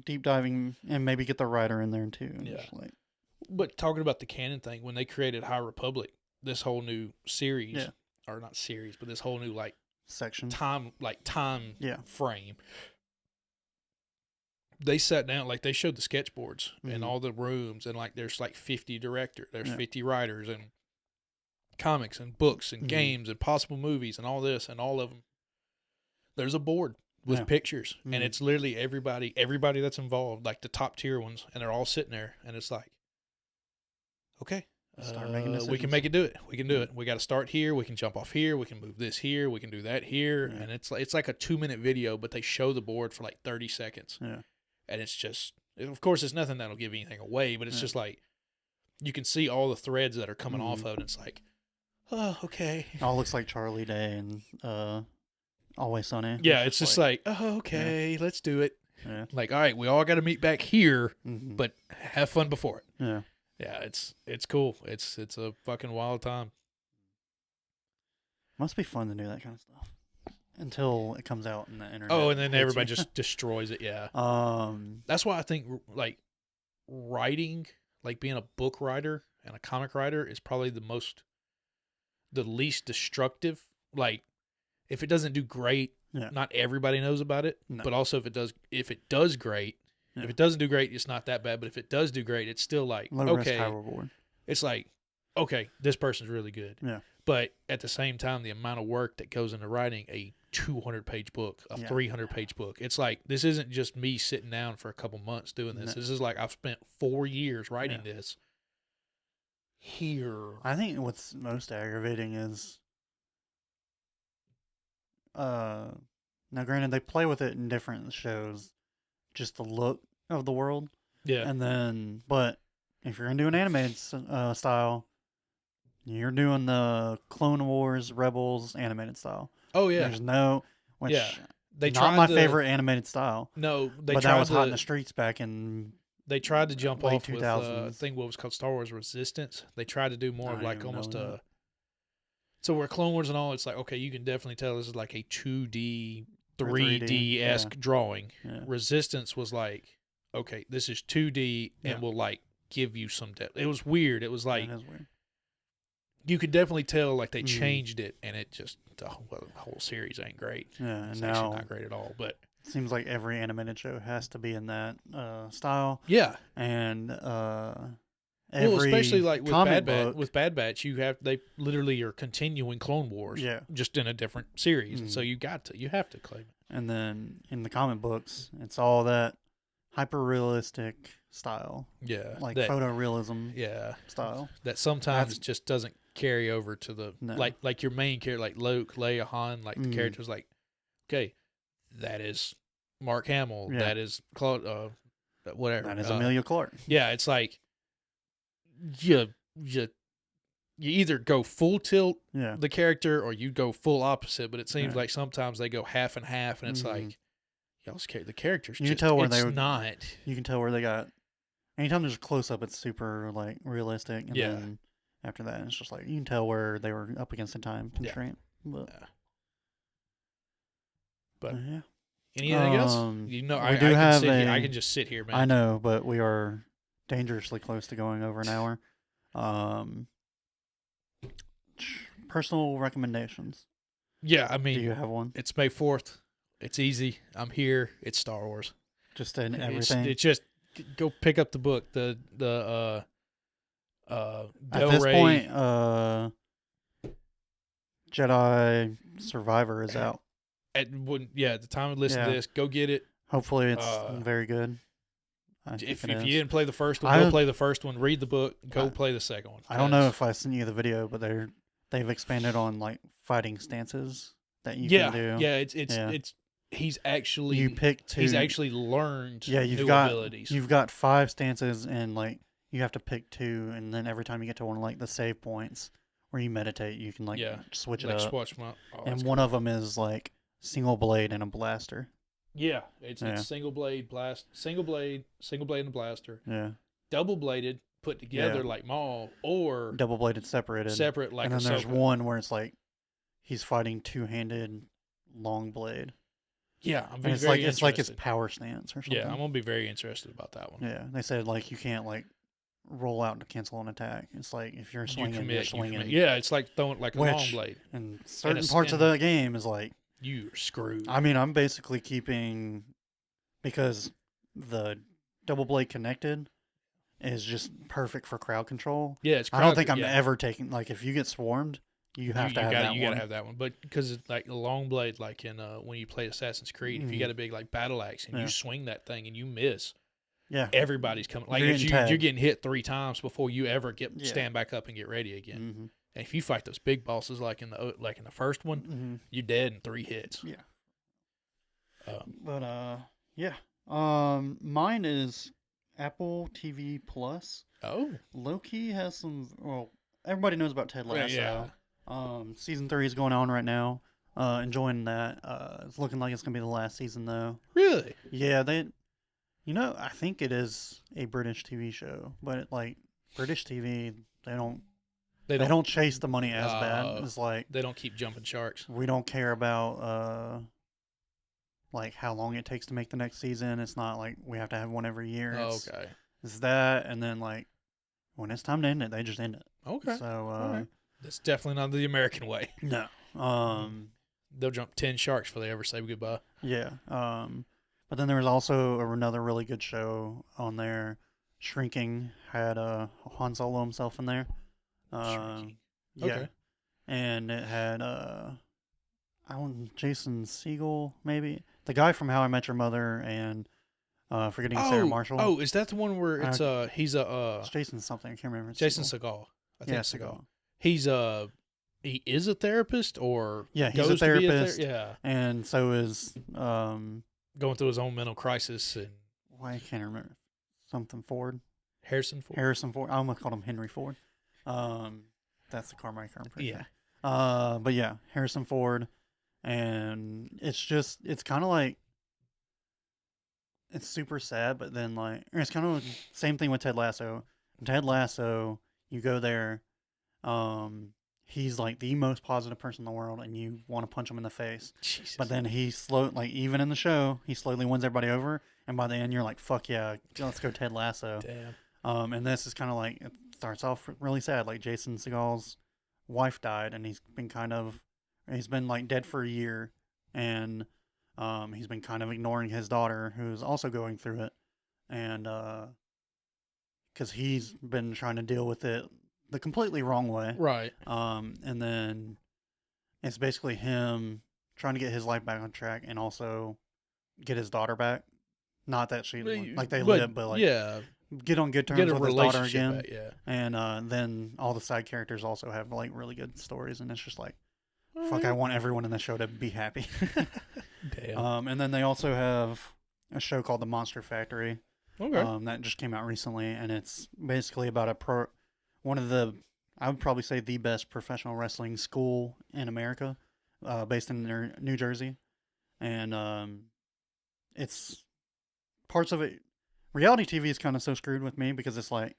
Speaker 2: deep diving and maybe get the writer in there too.
Speaker 1: Yeah.
Speaker 2: Just like,
Speaker 1: But talking about the canon thing, when they created High Republic, this whole new series,
Speaker 2: Yeah.
Speaker 1: or not series, but this whole new like
Speaker 2: section.
Speaker 1: time
Speaker 2: Yeah.
Speaker 1: frame, they sat down, like they showed the sketchboards and
Speaker 2: Mhm.
Speaker 1: all the rooms, and like there's like 50 directors, there's
Speaker 2: Yeah.
Speaker 1: 50 writers, and comics and books and
Speaker 2: Mhm.
Speaker 1: games and possible movies and all this, and all of them. There's a board with
Speaker 2: Yeah.
Speaker 1: pictures,
Speaker 2: Mhm.
Speaker 1: and it's literally everybody that's involved, like the top tier ones, and they're all sitting there, and it's like, okay,
Speaker 2: Start making
Speaker 1: we
Speaker 2: decisions.
Speaker 1: can make it do it. We can do
Speaker 2: Yeah.
Speaker 1: it. We got to start here. We can jump off here. We can move this here. We can do that here.
Speaker 2: Yeah.
Speaker 1: And it's like a 2-minute video, but they show the board for like 30 seconds.
Speaker 2: Yeah.
Speaker 1: And it's just, of course, it's nothing that'll give anything away, but it's
Speaker 2: Yeah.
Speaker 1: just like, you can see all the threads that are coming off
Speaker 2: Mhm.
Speaker 1: of it. And it's like, oh, okay.
Speaker 2: It all looks like Charlie Day and Always Sunny.
Speaker 1: Yeah, it's just like, oh, okay, let's do it.
Speaker 2: yeah.
Speaker 1: Like, all right, we all got to meet back here,
Speaker 2: Mhm.
Speaker 1: but have fun before it.
Speaker 2: yeah.
Speaker 1: Yeah, it's cool. It's a fucking wild time.
Speaker 2: Must be fun to do that kind of stuff until it comes out in the internet.
Speaker 1: Oh, and then
Speaker 2: hates
Speaker 1: everybody
Speaker 2: you.
Speaker 1: just destroys it. Yeah.
Speaker 2: um
Speaker 1: That's why I think like writing, like being a book writer and a comic writer is probably the least destructive. Like if it doesn't do great,
Speaker 2: Yeah.
Speaker 1: not everybody knows about it.
Speaker 2: No.
Speaker 1: But also if it does great,
Speaker 2: Yeah.
Speaker 1: if it doesn't do great, it's not that bad. But if it does do great, it's still like,
Speaker 2: low risk,
Speaker 1: okay,
Speaker 2: high reward.
Speaker 1: it's like, okay, this person's really good.
Speaker 2: Yeah.
Speaker 1: But at the same time, the amount of work that goes into writing a 200-page book, a
Speaker 2: Yeah.
Speaker 1: 300-page book, it's like, this isn't just me sitting down for a couple months doing this.
Speaker 2: No.
Speaker 1: This is like, I've spent 4 years writing
Speaker 2: Yeah.
Speaker 1: this here.
Speaker 2: I think what's most aggravating is now granted they play with it in different shows, just the look of the world.
Speaker 1: Yeah.
Speaker 2: And then but if you're gonna do an animated style, you're doing the Clone Wars Rebels animated style.
Speaker 1: Oh, yeah.
Speaker 2: There's no which
Speaker 1: Yeah. They
Speaker 2: not
Speaker 1: tried
Speaker 2: my
Speaker 1: to-
Speaker 2: favorite animated style.
Speaker 1: No, they
Speaker 2: but
Speaker 1: tried
Speaker 2: that was hot in
Speaker 1: to-
Speaker 2: the streets back in
Speaker 1: They tried to jump
Speaker 2: late
Speaker 1: off with
Speaker 2: 2000s.
Speaker 1: thing what was called Star Wars Resistance. They tried to do more
Speaker 2: I
Speaker 1: of
Speaker 2: don't
Speaker 1: like
Speaker 2: even
Speaker 1: almost
Speaker 2: know that.
Speaker 1: so where Clone Wars and all, it's like, okay, you can definitely tell this is like a 2D,
Speaker 2: Or
Speaker 1: 3D-esque drawing.
Speaker 2: yeah.
Speaker 1: Resistance was like, okay, this is 2D and
Speaker 2: Yeah.
Speaker 1: will like give you some depth. It was weird. It was like,
Speaker 2: That is weird.
Speaker 1: you could definitely tell like they
Speaker 2: Mhm.
Speaker 1: changed it, and it just the whole series ain't great.
Speaker 2: Yeah, and
Speaker 1: It's
Speaker 2: now
Speaker 1: actually not great at all. But
Speaker 2: it seems like every animated show has to be in that style,
Speaker 1: yeah,
Speaker 2: and
Speaker 1: well,
Speaker 2: every
Speaker 1: especially like with
Speaker 2: comic
Speaker 1: Bad Batch.
Speaker 2: book,
Speaker 1: With Bad Batch, they literally are continuing Clone Wars,
Speaker 2: yeah,
Speaker 1: just in a different series. And so
Speaker 2: Mhm.
Speaker 1: you have to claim it.
Speaker 2: and then in the comic books, it's all that hyper realistic style,
Speaker 1: Yeah,
Speaker 2: like
Speaker 1: that,
Speaker 2: photorealism
Speaker 1: yeah,
Speaker 2: style.
Speaker 1: that sometimes
Speaker 2: That's-
Speaker 1: just doesn't carry over to the
Speaker 2: No.
Speaker 1: like your main character, like Luke, Leia, Han, like the
Speaker 2: Mhm.
Speaker 1: characters, like, okay, that is Mark Hamill,
Speaker 2: Yeah.
Speaker 1: that is Claude, whatever,
Speaker 2: That is Amelia Clark.
Speaker 1: yeah, it's like you either go full tilt
Speaker 2: Yeah,
Speaker 1: the character or you go full opposite, but it seems
Speaker 2: Yeah.
Speaker 1: like sometimes they go half and half, and it's
Speaker 2: Mhm.
Speaker 1: like the characters
Speaker 2: You can
Speaker 1: just
Speaker 2: tell where
Speaker 1: it's
Speaker 2: they would-
Speaker 1: not.
Speaker 2: you can tell where they got. Anytime there's a close up, it's super like realistic, and
Speaker 1: Yeah.
Speaker 2: then after that, it's just like you can tell where they were up against a time constraint. But
Speaker 1: Yeah. But
Speaker 2: yeah,
Speaker 1: Anything else?
Speaker 2: We
Speaker 1: I
Speaker 2: do
Speaker 1: can
Speaker 2: have
Speaker 1: sit here. I
Speaker 2: a-
Speaker 1: can just sit here, man.
Speaker 2: I know, but we are dangerously close to going over an hour. Um, personal recommendations.
Speaker 1: Yeah, I
Speaker 2: Do
Speaker 1: mean,
Speaker 2: you have one?
Speaker 1: it's May 4th. It's easy. I'm here. It's Star Wars.
Speaker 2: Just in
Speaker 1: It's,
Speaker 2: everything.
Speaker 1: it's just go pick up the book. The
Speaker 2: At
Speaker 1: Del
Speaker 2: this
Speaker 1: Rey.
Speaker 2: point, Jedi Survivor is out.
Speaker 1: At the time of listen to
Speaker 2: Yeah.
Speaker 1: this, go get it.
Speaker 2: Hopefully, it's
Speaker 1: Uh,
Speaker 2: very good. I
Speaker 1: If
Speaker 2: think it
Speaker 1: you
Speaker 2: is.
Speaker 1: didn't play the first one,
Speaker 2: I-
Speaker 1: go play the first one. Read the book. Go
Speaker 2: I-
Speaker 1: play the second one.
Speaker 2: I don't know
Speaker 1: 'cause-
Speaker 2: if I sent you the video, but they've expanded on like fighting stances that you
Speaker 1: yeah,
Speaker 2: can do.
Speaker 1: yeah.
Speaker 2: Yeah.
Speaker 1: It's he's actually
Speaker 2: You pick two.
Speaker 1: he's actually learned
Speaker 2: you've
Speaker 1: new
Speaker 2: got
Speaker 1: abilities.
Speaker 2: you've got 5 stances, and like you have to pick 2, and then every time you get to one of like the save points where you meditate, you can like
Speaker 1: Yeah.
Speaker 2: switch it
Speaker 1: like
Speaker 2: up.
Speaker 1: watch my oh,
Speaker 2: And
Speaker 1: that's
Speaker 2: one of them is like single blade and a blaster.
Speaker 1: Yeah, it's
Speaker 2: Yeah.
Speaker 1: single blade and a blaster,
Speaker 2: Yeah,
Speaker 1: double bladed, put together
Speaker 2: Yeah.
Speaker 1: like Maul, or
Speaker 2: double bladed separated.
Speaker 1: separate like
Speaker 2: and then there's
Speaker 1: Ahsoka.
Speaker 2: one where it's like he's fighting 2-handed long blade.
Speaker 1: Yeah, I'm
Speaker 2: And
Speaker 1: very
Speaker 2: it's like his
Speaker 1: interested.
Speaker 2: power stance or something.
Speaker 1: Yeah, I'm gonna be very interested about that one.
Speaker 2: Yeah, they said like you can't like roll out to cancel an attack. It's like if you're
Speaker 1: You
Speaker 2: swinging, you're
Speaker 1: commit, you
Speaker 2: swinging.
Speaker 1: commit. Yeah, it's like throwing like a long
Speaker 2: Which-
Speaker 1: blade.
Speaker 2: And certain
Speaker 1: a-
Speaker 2: parts of
Speaker 1: and-
Speaker 2: the game is like,
Speaker 1: You're screwed.
Speaker 2: I mean, I'm basically keeping, because the double blade connected is just perfect for crowd control.
Speaker 1: Yeah, it's.
Speaker 2: I don't think I'm
Speaker 1: yeah.
Speaker 2: ever taking, like if you get swarmed, you have to have that
Speaker 1: You
Speaker 2: one.
Speaker 1: gotta have that one, but because it's like a long blade, like in when you play Assassin's Creed, if you
Speaker 2: Mhm.
Speaker 1: got a big like battle axe and
Speaker 2: Yeah.
Speaker 1: you swing that thing and you miss,
Speaker 2: Yeah.
Speaker 1: everybody's coming. Like
Speaker 2: You're
Speaker 1: if
Speaker 2: getting
Speaker 1: you're
Speaker 2: tagged.
Speaker 1: getting hit 3 times before you ever
Speaker 2: Yeah.
Speaker 1: stand back up and get ready again.
Speaker 2: hmm
Speaker 1: And if you fight those big bosses like in the first one,
Speaker 2: hmm
Speaker 1: you're dead in 3 hits.
Speaker 2: Yeah.
Speaker 1: Um,
Speaker 2: But yeah. Mine is Apple TV Plus.
Speaker 1: oh,
Speaker 2: Loki has some. Well, everybody knows about Ted Lasso.
Speaker 1: yeah.
Speaker 2: Season 3 is going on right now. Enjoying that. It's looking like it's gonna be the last season though.
Speaker 1: Really?
Speaker 2: Yeah, I think it is a British TV show, but like British TV, they don't chase the money as bad. It's like
Speaker 1: They don't keep jumping sharks.
Speaker 2: we don't care about like how long it takes to make the next season. It's not like we have to have one every year.
Speaker 1: Oh,
Speaker 2: It's,
Speaker 1: okay.
Speaker 2: it's that, and then like when it's time to end it, they just end it.
Speaker 1: Okay.
Speaker 2: So
Speaker 1: Alright. That's definitely not the American way.
Speaker 2: no.
Speaker 1: They'll jump 10 sharks before they ever say goodbye.
Speaker 2: Yeah. But then there was also another really good show on there. Shrinking had Han Solo himself in there.
Speaker 1: Shrinking.
Speaker 2: Yeah.
Speaker 1: Okay.
Speaker 2: And it had Jason Segel, maybe the guy from How I Met Your Mother, and forgetting Sarah Marshall.
Speaker 1: Oh, is that the one where it's he's
Speaker 2: It's Jason something. I can't remember. It's
Speaker 1: Jason
Speaker 2: Segel.
Speaker 1: Segal. I think
Speaker 2: Yeah,
Speaker 1: Segal. He's he is a therapist or
Speaker 2: Yeah, he's a
Speaker 1: goes to be
Speaker 2: therapist.
Speaker 1: yeah,
Speaker 2: And so is
Speaker 1: going through his own mental crisis and
Speaker 2: why I can't remember something Ford.
Speaker 1: Harrison Ford.
Speaker 2: Harrison Ford. I almost called him Henry Ford. That's the Carmichael. I'm pretty
Speaker 1: Yeah.
Speaker 2: sure. But yeah, Harrison Ford, and it's kind of like it's super sad, but then like it's kind of same thing with Ted Lasso. Ted Lasso, you go there, he's like the most positive person in the world, and you want to punch him in the face.
Speaker 1: Jesus.
Speaker 2: But then even in the show, he slowly wins everybody over, and by the end, you're like, "Fuck yeah, let's go Ted Lasso."
Speaker 1: Damn.
Speaker 2: And this is kind of like it starts off really sad. Like Jason Segal's wife died, and he's been like dead for a year, and he's been kind of ignoring his daughter, who's also going through it, and because he's been trying to deal with it the completely wrong way.
Speaker 1: Right.
Speaker 2: And then it's basically him trying to get his life back on track, and also get his daughter back. Not that she like they live, but like
Speaker 1: yeah,
Speaker 2: get on good terms
Speaker 1: get a
Speaker 2: with his daughter
Speaker 1: relationship
Speaker 2: again.
Speaker 1: back, yeah.
Speaker 2: And then all the side characters also have like really good stories, and it's just like, fuck, I
Speaker 1: Alright.
Speaker 2: want everyone in the show to be happy.
Speaker 1: Damn.
Speaker 2: And then they also have a show called The Monster Factory,
Speaker 1: Okay.
Speaker 2: that just came out recently, and it's basically about I would probably say the best professional wrestling school in America, based in New Jersey, and it's parts of it. Reality TV is kind of so screwed with me because it's like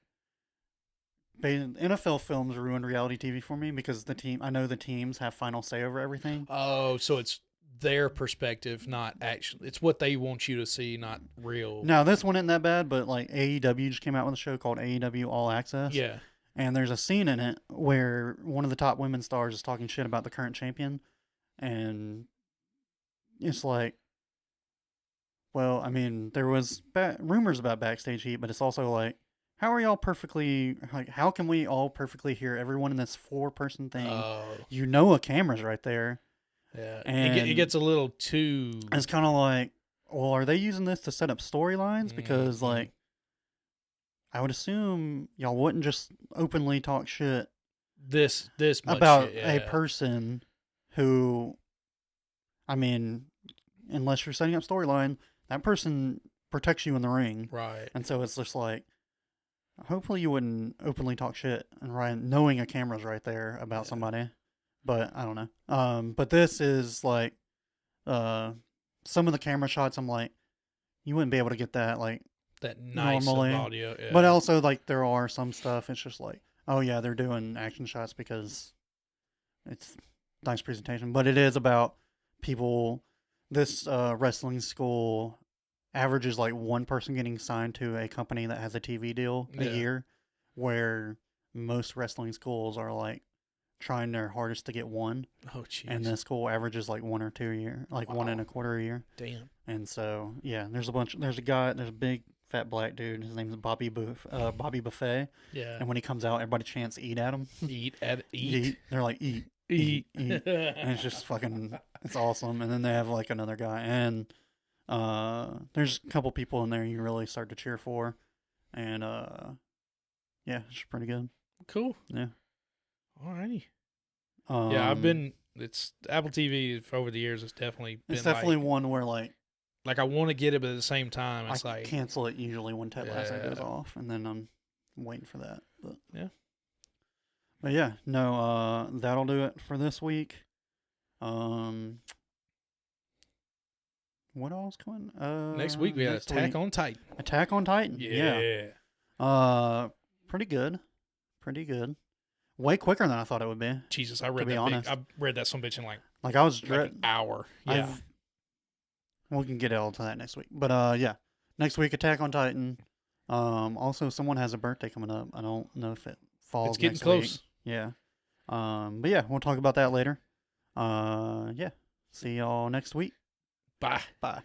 Speaker 2: NFL films ruined reality TV for me because I know the teams have final say over everything.
Speaker 1: Oh, so it's their perspective, not actually. It's what they want you to see, not real.
Speaker 2: Now this one isn't that bad, but like AEW just came out with a show called AEW All Access.
Speaker 1: Yeah.
Speaker 2: And there's a scene in it where one of the top women stars is talking shit about the current champion, and it's like, well, I mean, there was rumors about backstage heat, but it's also like, how are y'all perfectly, like, how can we all perfectly hear everyone in this 4-person thing?
Speaker 1: Oh,
Speaker 2: You know a camera's right there.
Speaker 1: yeah.
Speaker 2: And
Speaker 1: It gets a little too.
Speaker 2: It's kind of like, well, are they using this to set up storylines? Because,
Speaker 1: Mhm.
Speaker 2: like, I would assume y'all wouldn't just openly talk shit
Speaker 1: This much
Speaker 2: about
Speaker 1: shit,
Speaker 2: a
Speaker 1: yeah.
Speaker 2: person who, I mean, unless you're setting up storyline, that person protects you in the ring.
Speaker 1: Right.
Speaker 2: And so it's just like, hopefully you wouldn't openly talk shit and knowing a camera's right there about somebody. But I don't know. But this is like, some of the camera shots, I'm like, you wouldn't be able to get that like
Speaker 1: That nice of
Speaker 2: normally.
Speaker 1: audio. Yeah.
Speaker 2: But also like there are some stuff. It's just like, oh yeah, they're doing action shots because it's nice presentation. But it is about people. This wrestling school averages like one person getting signed to a company that has a TV deal a
Speaker 1: Yeah.
Speaker 2: year, where most wrestling schools are like trying their hardest to get one,
Speaker 1: Oh, jeez.
Speaker 2: and this school averages like 1 or 2 a year, like
Speaker 1: Wow.
Speaker 2: 1 and a quarter a year.
Speaker 1: Damn.
Speaker 2: And so yeah, there's a big fat black dude. His name's Bobby Buffet.
Speaker 1: Yeah.
Speaker 2: And when he comes out, everybody chants "Eat at him."
Speaker 1: Eat.
Speaker 2: They're like eat.
Speaker 1: Eat.
Speaker 2: And it's just fucking, it's awesome. And then they have like another guy, and there's a couple people in there you really start to cheer for, and yeah, it's pretty good.
Speaker 1: Cool.
Speaker 2: Yeah.
Speaker 1: Alrighty. Yeah,
Speaker 2: Um,
Speaker 1: it's Apple TV over the years. It's definitely been
Speaker 2: It's definitely
Speaker 1: like,
Speaker 2: one where like
Speaker 1: I want to get it, but at the same time, it's
Speaker 2: I
Speaker 1: like
Speaker 2: cancel it usually when Ted Lasso goes
Speaker 1: Yeah.
Speaker 2: off, and then I'm waiting for that. But
Speaker 1: Yeah.
Speaker 2: But yeah, no, that'll do it for this week. What else coming?
Speaker 1: next week we have Attack on Titan.
Speaker 2: Attack on Titan.
Speaker 1: Yeah.
Speaker 2: Pretty good. Pretty good. Way quicker than I thought it would be.
Speaker 1: Jesus, I read
Speaker 2: be
Speaker 1: that.
Speaker 2: honest.
Speaker 1: I read that some bitch in like
Speaker 2: Like I was
Speaker 1: an hour. Yeah.
Speaker 2: We can get all to that next week. But yeah, next week Attack on Titan. Also someone has a birthday coming up. I don't know if it falls.
Speaker 1: It's getting
Speaker 2: next
Speaker 1: close.
Speaker 2: week. Yeah. But yeah, we'll talk about that later. Yeah. See y'all next week.
Speaker 1: Bye.
Speaker 2: Bye.